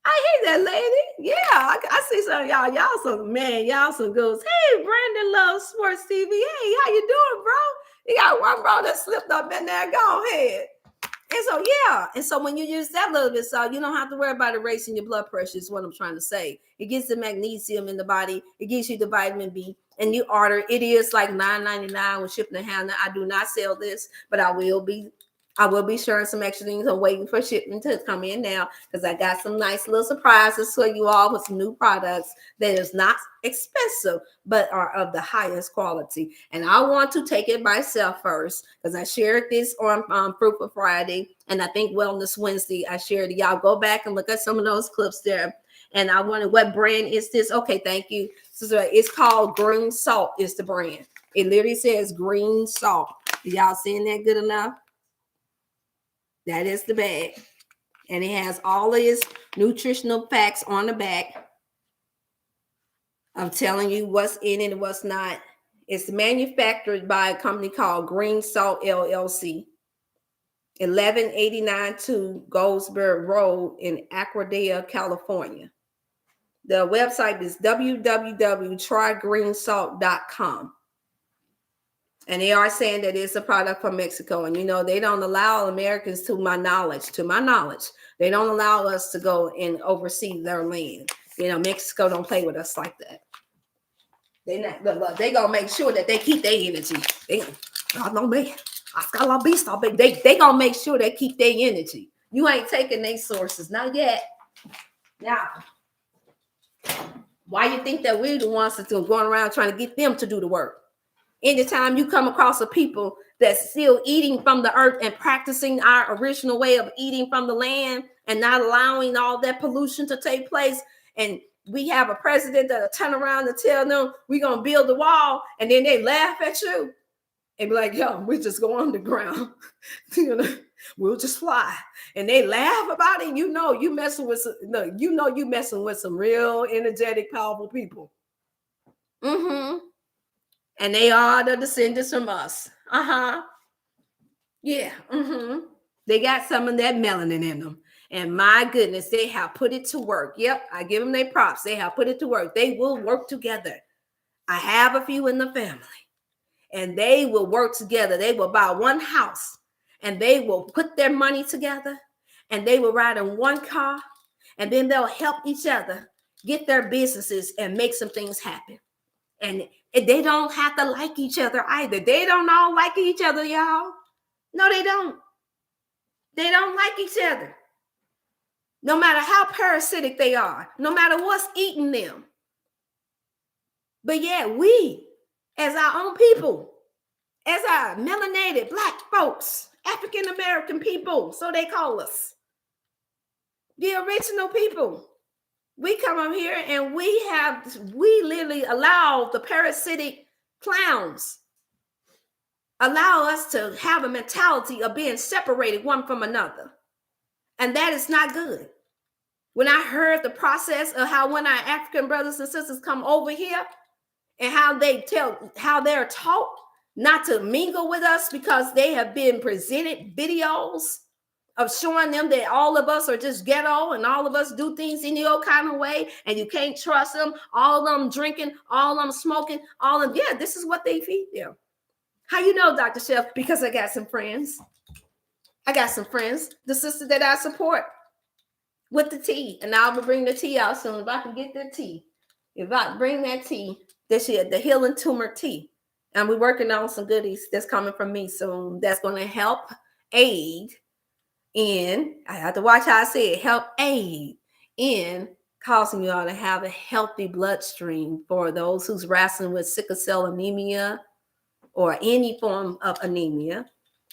I hear that, lady. Yeah, I see some of y'all. Y'all some, man, y'all some goes. Hey, Brandon loves sports TV. Hey, how you doing, bro? You got one bro that slipped up in there. Go ahead. And so, yeah. And so when you use that little bit of salt, you don't have to worry about erasing your blood pressure is what I'm trying to say. It gets the magnesium in the body. It gives you the vitamin B. And you order, it is like $9.99 with shipping and handling. I do not sell this, but I will be sharing some extra things. I'm waiting for shipment to come in now because I got some nice little surprises for you all with some new products that is not expensive, but are of the highest quality. And I want to take it myself first because I shared this on Fruitful Friday and I think Wellness Wednesday. I shared it. Y'all go back and look at some of those clips there. And I wondered, what brand is this? Okay, thank you. So it's called Green Salt is the brand. It literally says green salt. Y'all seeing that good enough? That is the bag. And it has all of its nutritional facts on the back. I'm telling you what's in it and what's not. It's manufactured by a company called Green Salt LLC. 1189 Goldsboro Road in Aquadale, California. The website is www.trygreensalt.com. And they are saying that it's a product from Mexico. And, they don't allow Americans, to my knowledge, they don't allow us to go and oversee their land. Mexico don't play with us like that. They going to make sure that they keep their energy. They going to make sure they keep their energy. You ain't taking their sources. Not yet. Now, why you think that we're the ones that's going around trying to get them to do the work? Anytime you come across a people that's still eating from the earth and practicing our original way of eating from the land and not allowing all that pollution to take place, and we have a president that'll turn around and tell them we're going to build the wall, and then they laugh at you and be like, yo, we just go underground. We'll just fly. And they laugh about it. You messing with some real energetic, powerful people. Mm-hmm. And they are the descendants from us. Yeah. Mm-hmm. They got some of that melanin in them. And my goodness, they have put it to work. Yep, I give them their props. They have put it to work. They will work together. I have a few in the family. And they will work together. They will buy one house. And they will put their money together. And they will ride in one car. And then they'll help each other get their businesses and make some things happen. And they don't have to like each other either. They don't all like each other, y'all. No, they don't. They don't like each other. No matter how parasitic they are, no matter what's eating them. But yeah, we, as our own people, as our melanated Black folks, African American people, so they call us, the original people, we come up here and we literally allow the parasitic clowns, allow us to have a mentality of being separated one from another. And that is not good. When I heard the process of how when our African brothers and sisters come over here and how they're taught not to mingle with us because they have been presented videos of showing them that all of us are just ghetto and all of us do things in your kind of way and you can't trust them. All of them drinking, all of them smoking, all of them. Yeah, this is what they feed them. How you know, Dr. Chef? Because I got some friends. I got some friends, the sister that I support with the tea. And I'll bring the tea out soon. If I can get the tea. If I bring that tea, this year, the healing turmeric tea. And we're working on some goodies that's coming from me soon. That's going to help aid in, I have to watch how I say it, help aid in causing you all to have a healthy bloodstream for those who's wrestling with sickle cell anemia or any form of anemia.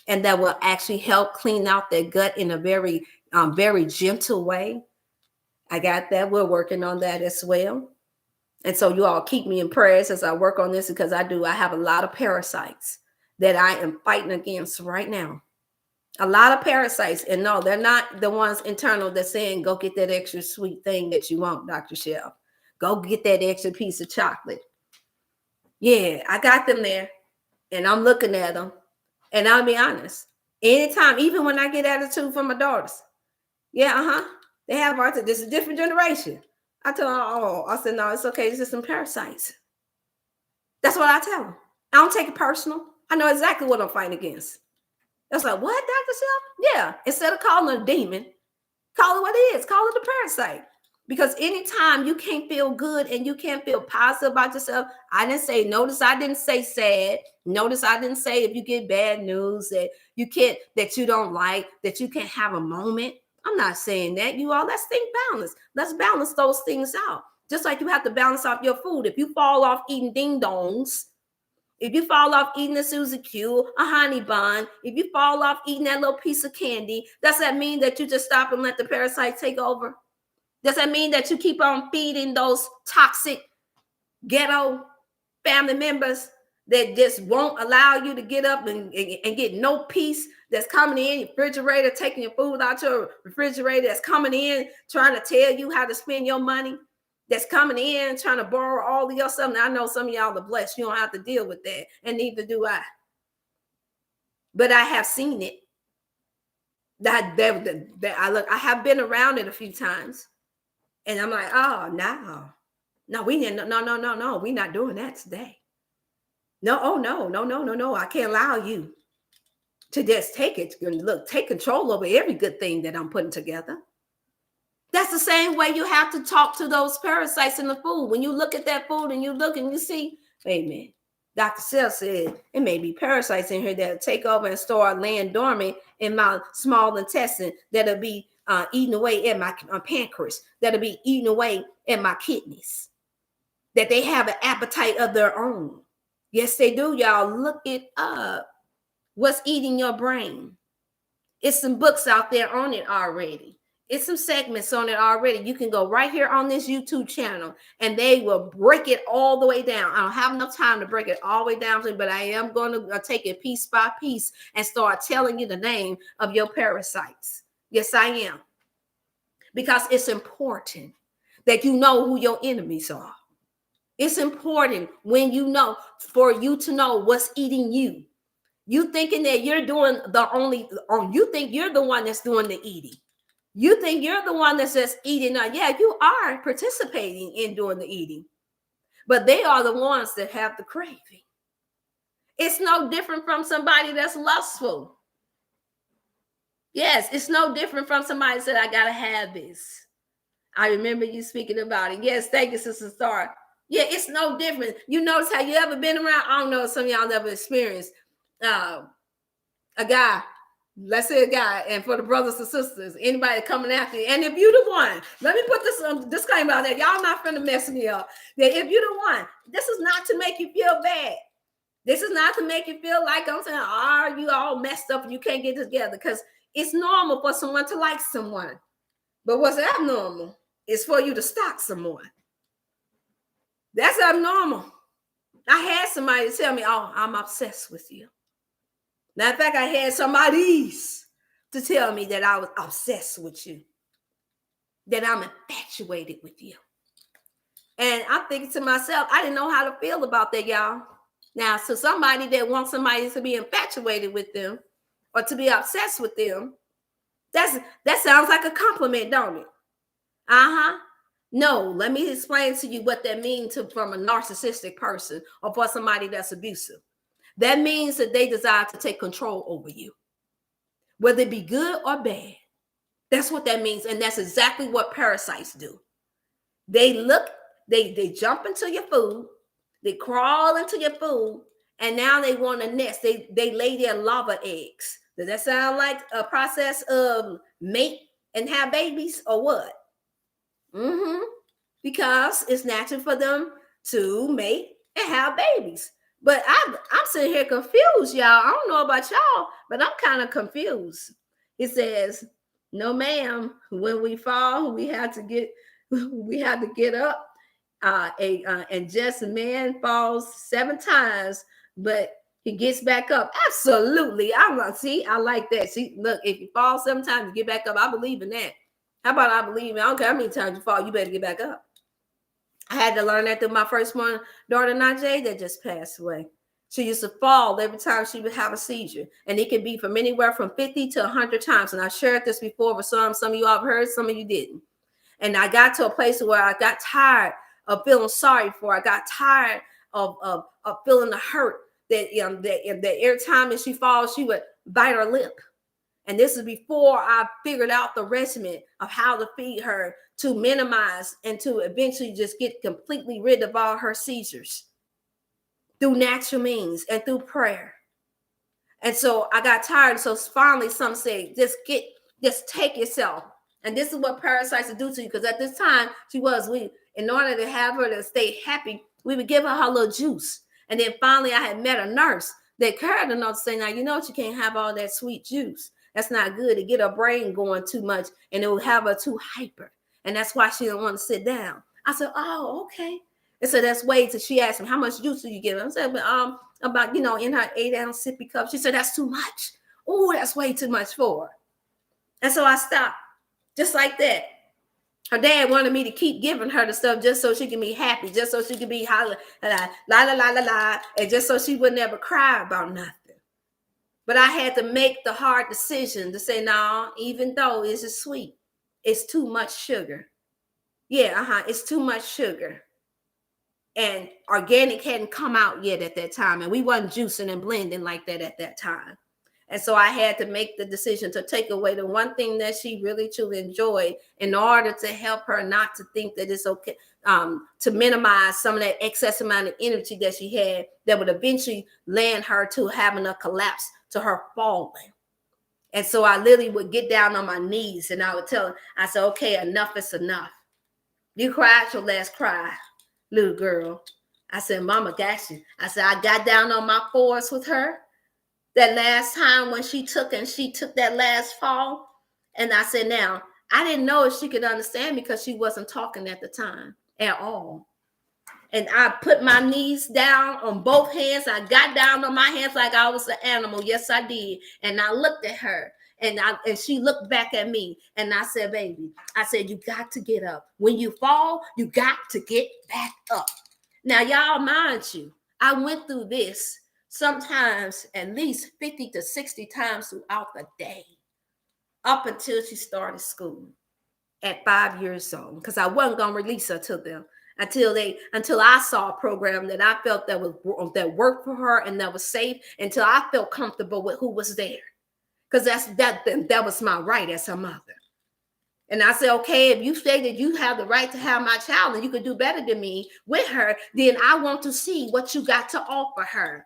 And that will actually help clean out their gut in a very, very gentle way. I got that. We're working on that as well. And so you all keep me in prayers as I work on this, because I have a lot of parasites that I am fighting against right now. A lot of parasites. And no, they're not the ones internal that's saying, go get that extra sweet thing that you want, Dr. Chef. Go get that extra piece of chocolate. Yeah, I got them there. And I'm looking at them. And I'll be honest. Anytime, even when I get attitude from my daughters. Yeah, they have autism. This is a different generation. I tell them, I said, no, it's okay. It's just some parasites. That's what I tell them. I don't take it personal. I know exactly what I'm fighting against. That's like, what, Dr. Chef? Yeah. Instead of calling it a demon, call it what it is. Call it a parasite. Because anytime you can't feel good and you can't feel positive about yourself, notice I didn't say sad. Notice I didn't say if you get bad news that you don't like, that you can't have a moment. I'm not saying that. Let's think balance. Let's balance those things out. Just like you have to balance off your food. If you fall off eating ding dongs, if you fall off eating a Suzy Q, a honey bun, if you fall off eating that little piece of candy, does that mean that you just stop and let the parasite take over? Does that mean that you keep on feeding those toxic ghetto family members that just won't allow you to get up and get no peace, that's coming in your refrigerator, taking your food out your refrigerator, that's coming in trying to tell you how to spend your money, that's coming in trying to borrow all of your stuff? Now, I know some of y'all are blessed. You don't have to deal with that, and neither do I. But I have seen it. I have been around it a few times. And I'm like, oh, no, we didn't. No, we're not doing that today. No. I can't allow you to just take it. Look, take control over every good thing that I'm putting together. That's the same way you have to talk to those parasites in the food. When you look at that food and you look and you see, wait a minute, Dr. Sell said it may be parasites in here that'll take over and start laying dormant in my small intestine, that'll be eating away at my pancreas, that'll be eating away at my kidneys, that they have an appetite of their own. Yes, they do, y'all. Look it up. What's eating your brain? It's some books out there on it already. It's some segments on it already. You can go right here on this YouTube channel and they will break it all the way down. I don't have enough time to break it all the way down, but I am going to take it piece by piece and start telling you the name of your parasites. Yes, I am. Because it's important that you know who your enemies are. It's important for you to know what's eating you. You thinking that you're doing you think you're the one that's doing the eating. You think you're the one that's just eating. Yeah, you are participating in doing the eating, but they are the ones that have the craving. It's no different from somebody that's lustful. Yes, it's no different from somebody that said, I gotta have this. I remember you speaking about it. Yes, thank you, Sister Star. Yeah, it's no different. You notice how you ever been around? I don't know if some of y'all ever experienced a guy, let's say a guy, and for the brothers and sisters, anybody coming after you, and if you're the one, let me put this disclaimer out there, y'all not finna mess me up, that if you're the one, this is not to make you feel bad. This is not to make you feel like I'm saying, you all messed up and you can't get together, because it's normal for someone to like someone. But what's abnormal is for you to stalk someone. That's abnormal. I had somebody tell me, I'm obsessed with you. Matter of fact, I had somebody's to tell me that I was obsessed with you, that I'm infatuated with you. And I'm thinking to myself, I didn't know how to feel about that, y'all. Now, so somebody that wants somebody to be infatuated with them or to be obsessed with them, That sounds like a compliment, don't it? Uh-huh. No, let me explain to you what that means from a narcissistic person or for somebody that's abusive. That means that they desire to take control over you, whether it be good or bad. That's what that means. And that's exactly what parasites do. They look, they jump into your food, they crawl into your food, and now they want to nest. They lay their larva eggs. Does that sound like a process of mate and have babies or what? Mm-hmm. Because it's natural for them to mate and have babies. But I'm sitting here confused, y'all. I don't know about y'all, but I'm kind of confused. It says, "No, ma'am. When we fall, we have to get up. And just a man falls 7 times, but he gets back up. Absolutely. I like that. See, look, if you fall 7 times, you get back up. I believe in that. How about I believe? I don't care how many times you fall, you better get back up. I had to learn that through my first one, daughter Najee, that just passed away. She used to fall every time she would have a seizure. And it could be from anywhere from 50 to 100 times. And I shared this before with some of you all have heard, some of you didn't. And I got to a place where I got tired of feeling sorry for her. I got tired of feeling the hurt that every time that she falls, she would bite her lip. And this is before I figured out the regimen of how to feed her to minimize and to eventually just get completely rid of all her seizures through natural means and through prayer. And so I got tired. So finally, some say, just take yourself. And this is what parasites do to you. Because at this time, in order to have her to stay happy, we would give her little juice. And then finally, I had met a nurse that cared enough to say, now, you know what, you can't have all that sweet juice. That's not good. To get her brain going too much, and it will have her too hyper. And that's why she didn't want to sit down. I said, oh, okay. And so that's way to, she asked me, how much juice do you give her? I said, about, in her 8-ounce sippy cup. She said, that's too much. Oh, that's way too much for her. And so I stopped, just like that. Her dad wanted me to keep giving her the stuff just so she can be happy, just so she could be hollering, la, la, la, la, la, and just so she would never cry about nothing. But I had to make the hard decision to say, no, even though this is sweet, it's too much sugar. Yeah, it's too much sugar. And organic hadn't come out yet at that time. And we wasn't juicing and blending like that at that time. And so I had to make the decision to take away the one thing that she really truly enjoyed in order to help her not to think that it's okay, to minimize some of that excess amount of energy that she had that would eventually land her to having a collapse, to her falling. And so I literally would get down on my knees and I would tell her, I said, okay, enough is enough. You cried your last cry, little girl. I said, Mama got you. I said, I got down on my fours with her that last time when she took that last fall. And I said, now, I didn't know if she could understand because she wasn't talking at the time at all. And I put my knees down on both hands. I got down on my hands like I was an animal. Yes, I did. And I looked at her and she looked back at me. And I said, baby, I said, you got to get up. When you fall, you got to get back up. Now, y'all, mind you, I went through this sometimes at least 50 to 60 times throughout the day up until she started school at 5 years old, because I wasn't going to release her to them until I saw a program that I felt that worked for her and that was safe, until I felt comfortable with who was there, because that was my right as her mother. And I said, okay, if you say that you have the right to have my child and you could do better than me with her, then I want to see what you got to offer her,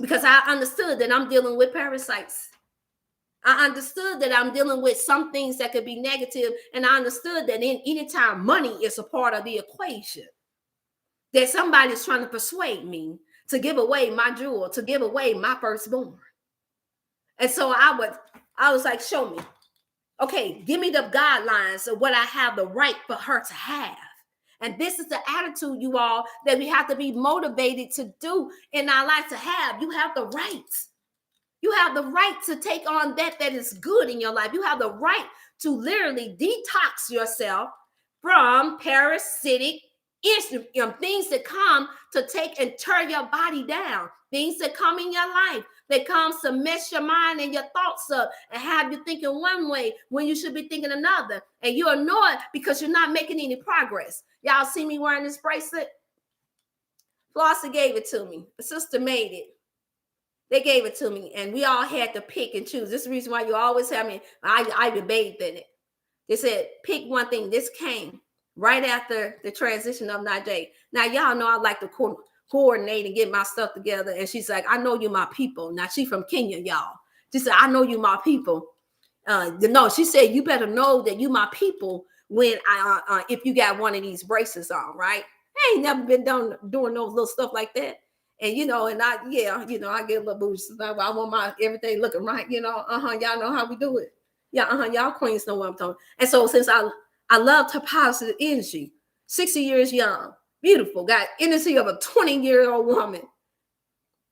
because I understood that I'm dealing with parasites. I understood that I'm dealing with some things that could be negative. And I understood that anytime money is a part of the equation, that somebody's trying to persuade me to give away my jewel, to give away my firstborn. And so I was like, show me. Okay, give me the guidelines of what I have the right for her to have. And this is the attitude, you all, that we have to be motivated to do in our life to have. You have the right. You have the right to take on that is good in your life. You have the right to literally detox yourself from parasitic things that come to take and tear your body down, things that come in your life that comes to mess your mind and your thoughts up and have you thinking one way when you should be thinking another, and you're annoyed because you're not making any progress. Y'all see me wearing this bracelet? Flossie gave it to me. The sister made it. They gave it to me, and we all had to pick and choose. This is the reason why you always have me. I bathed in it. They said, pick one thing. This came right after the transition of Najee. Now, y'all know I like to coordinate and get my stuff together. And she's like, I know you my people. Now, she from Kenya, y'all. She said, I know you my people. No, she said, you better know that you my people when if you got one of these braces on, right? I ain't never been doing those little stuff like that. And, and I get a little boost. I want my everything looking right, y'all know how we do it. Yeah, y'all queens know what I'm talking. And so since I loved her positive energy, 60 years young, beautiful, got energy of a 20-year-old woman,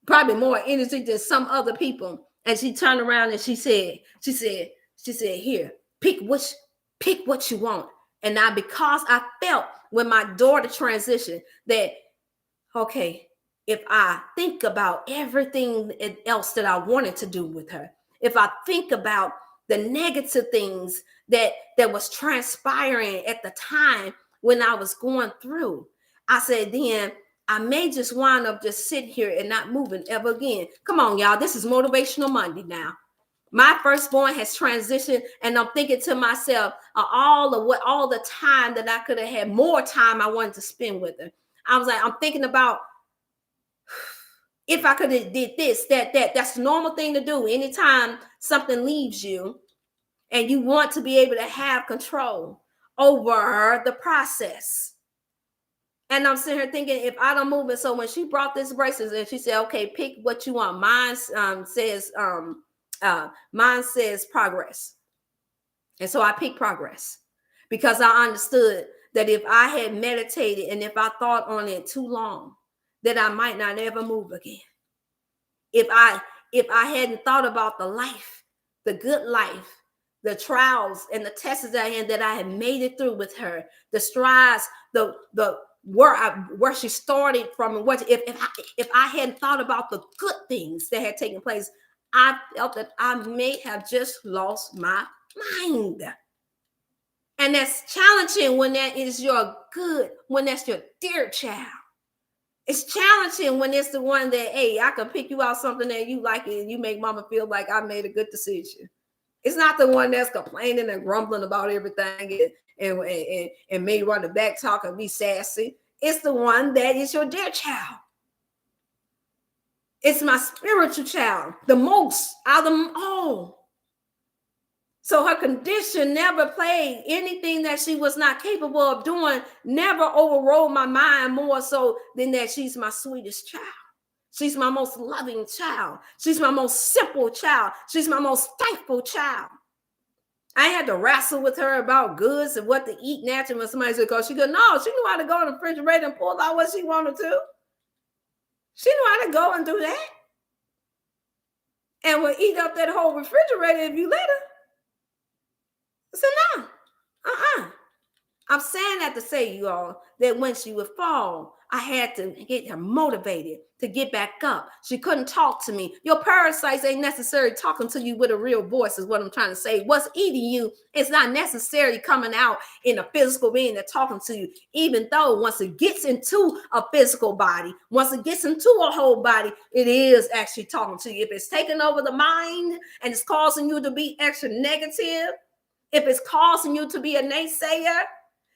probably more energy than some other people. And she turned around and she said, here, pick what you want. And now, because I felt when my daughter transitioned that, okay, if I think about everything else that I wanted to do with her, if I think about the negative things that was transpiring at the time when I was going through, I said, then I may just wind up just sitting here and not moving ever again. Come on, y'all. This is Motivational Monday now. My firstborn has transitioned, and I'm thinking to myself, all the time that I could have had, more time I wanted to spend with her. I was like, I'm thinking about if I could have did this, that's the normal thing to do. Anytime something leaves you and you want to be able to have control over the process. And I'm sitting here thinking, if I don't move it. So when she brought this bracelet and she said, okay, pick what you want. Mine says progress. And so I picked progress because I understood that if I had meditated and if I thought on it too long, that I might not ever move again. If I hadn't thought about the life, the good life, the trials and the tests that I had made it through with her, the strides, the where she started from, and what if I hadn't thought about the good things that had taken place, I felt that I may have just lost my mind. And that's challenging when that is when that's your dear child. It's challenging when it's the one that, hey, I can pick you out something that you like and you make mama feel like I made a good decision. It's not the one that's complaining and grumbling about everything and may run the back talk and be sassy. It's the one that is your dear child. It's my spiritual child, the most out of them all. So her condition never played anything that she was not capable of doing, never overrode my mind more so than that she's my sweetest child. She's my most loving child. She's my most simple child. She's my most thankful child. I had to wrestle with her about goods and what to eat naturally when somebody said, because she goes, no, she knew how to go in the refrigerator and pull out what she wanted to. She knew how to go and do that. And we'll eat up that whole refrigerator if you let her. So no, I'm saying that to say, you all, that when she would fall, I had to get her motivated to get back up. She couldn't talk to me. Your parasites ain't necessarily talking to you with a real voice is what I'm trying to say. What's eating you is not necessarily coming out in a physical being that's talking to you, even though once it gets into a physical body, once it gets into a whole body, it is actually talking to you. If it's taking over the mind and it's causing you to be extra negative, if it's causing you to be a naysayer,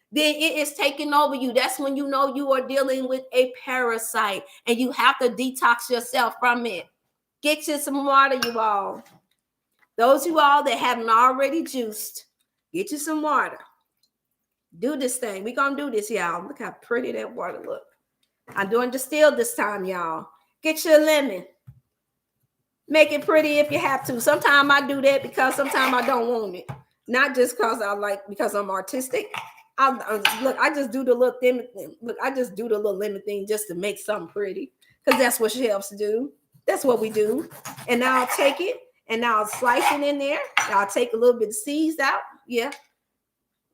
then it is taking over you. That's when you know you are dealing with a parasite and you have to detox yourself from it. Get you some water, you all. Those of you all that haven't already juiced, get you some water. Do this thing. We're going to do this, y'all. Look how pretty that water look. I'm doing distilled this time, y'all. Get you a lemon. Make it pretty if you have to. Sometimes I do that because sometimes I don't want it. Not just because I'm artistic. I just do the little thing. Look, I just do the little lemon thing just to make something pretty, because that's what chefs do. That's what we do. And now I'll take it and now I'll slice it in there. I'll take a little bit of seeds out. Yeah.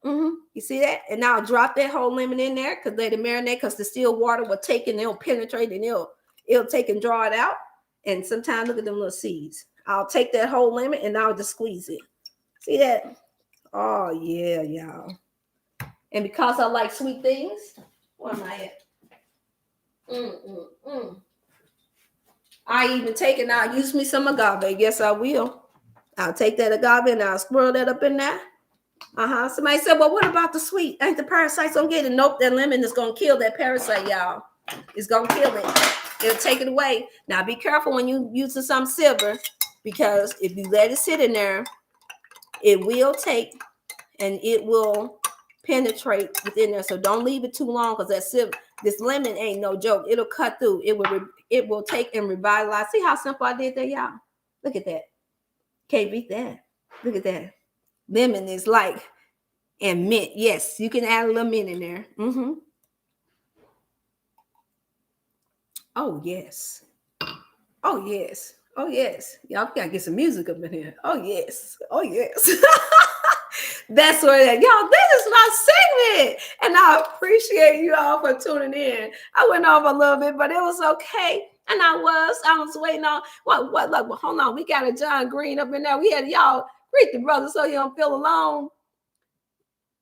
You see that? And now I'll drop that whole lemon in there because let it marinate because the still water will take and it'll penetrate and it'll take and draw it out. And sometimes look at them little seeds. I'll take that whole lemon and I'll just squeeze it. See that? Oh yeah, y'all. And because I like sweet things, where am I at? I even take it and I'll use me some agave. Yes, I will. I'll take that agave and I'll swirl that up in there. Somebody said, well, what about the sweet? Ain't the parasites gonna get it? Nope, that lemon is gonna kill that parasite, y'all. It's gonna kill it. It'll take it away. Now be careful when you using some silver, because if you let it sit in there, it will take and it will penetrate within there. So don't leave it too long, because that silver, this lemon ain't no joke. It'll cut through. It will take and revitalize. See how simple I did that, y'all? Look at that. Can't beat that. Look at that. Lemon is like, and mint. Yes, you can add a little mint in there. Oh, yes. Oh, yes. Oh, yes. Y'all gotta get some music up in here. Oh, yes. Oh, yes. That's where that, y'all, this is my segment. And I appreciate you all for tuning in. I went off a little bit, but it was okay. And I was waiting on what look, hold on. We got a John Green up in there. We had y'all greet the brother so you don't feel alone.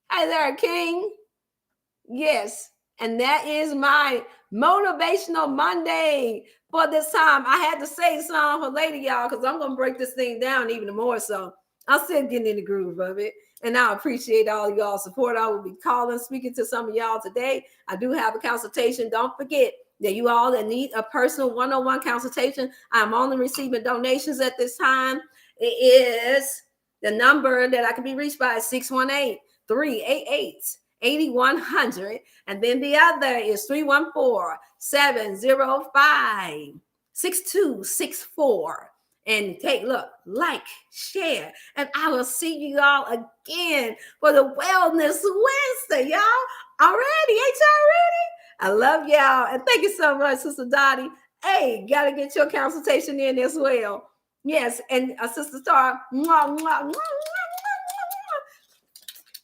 Hi there, King. Yes. And that is my Motivational Monday for this time. I had to say something for later, y'all, because I'm going to break this thing down even more. So I'm still getting in the groove of it. And I appreciate all y'all's support. I will be speaking to some of y'all today. I do have a consultation. Don't forget that you all that need a personal one-on-one consultation, I'm only receiving donations at this time. It is the number that I can be reached by 618-388-8100. And then the other is 314-705-6264. And like, share, and I will see you all again for the Wellness Wednesday, y'all. Already, ain't y'all ready? I love y'all, and thank you so much, Sister Dottie. Hey, gotta get your consultation in as well. Yes, and Sister Star, mwah, mwah, mwah,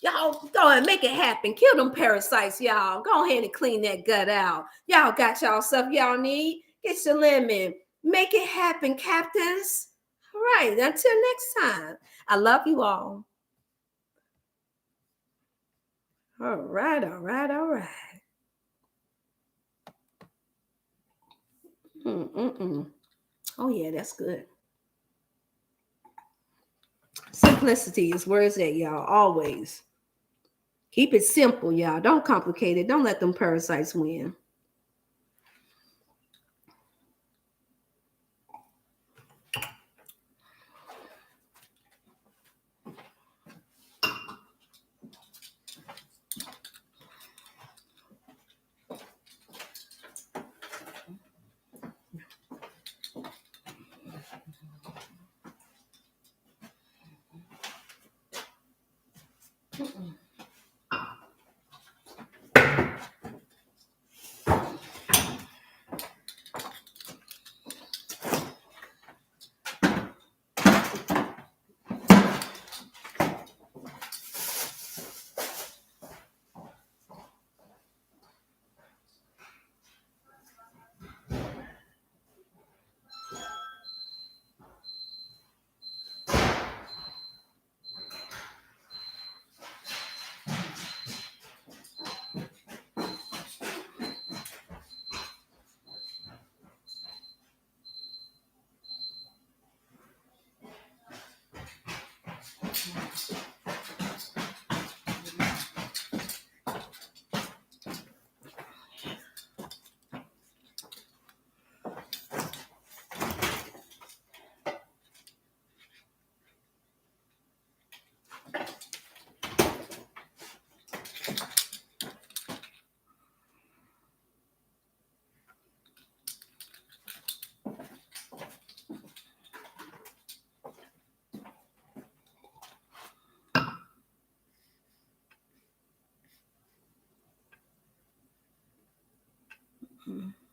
y'all go and make it happen. Kill them parasites, y'all. Go ahead and clean that gut out. Y'all got y'all stuff y'all need. Get your lemon. Make it happen, captains. All right, until next time. I love you all. All right. Oh, yeah, that's good. Simplicity is where it's at, y'all. Always. Keep it simple, y'all. Don't complicate it. Don't let them parasites win. Mm-hmm.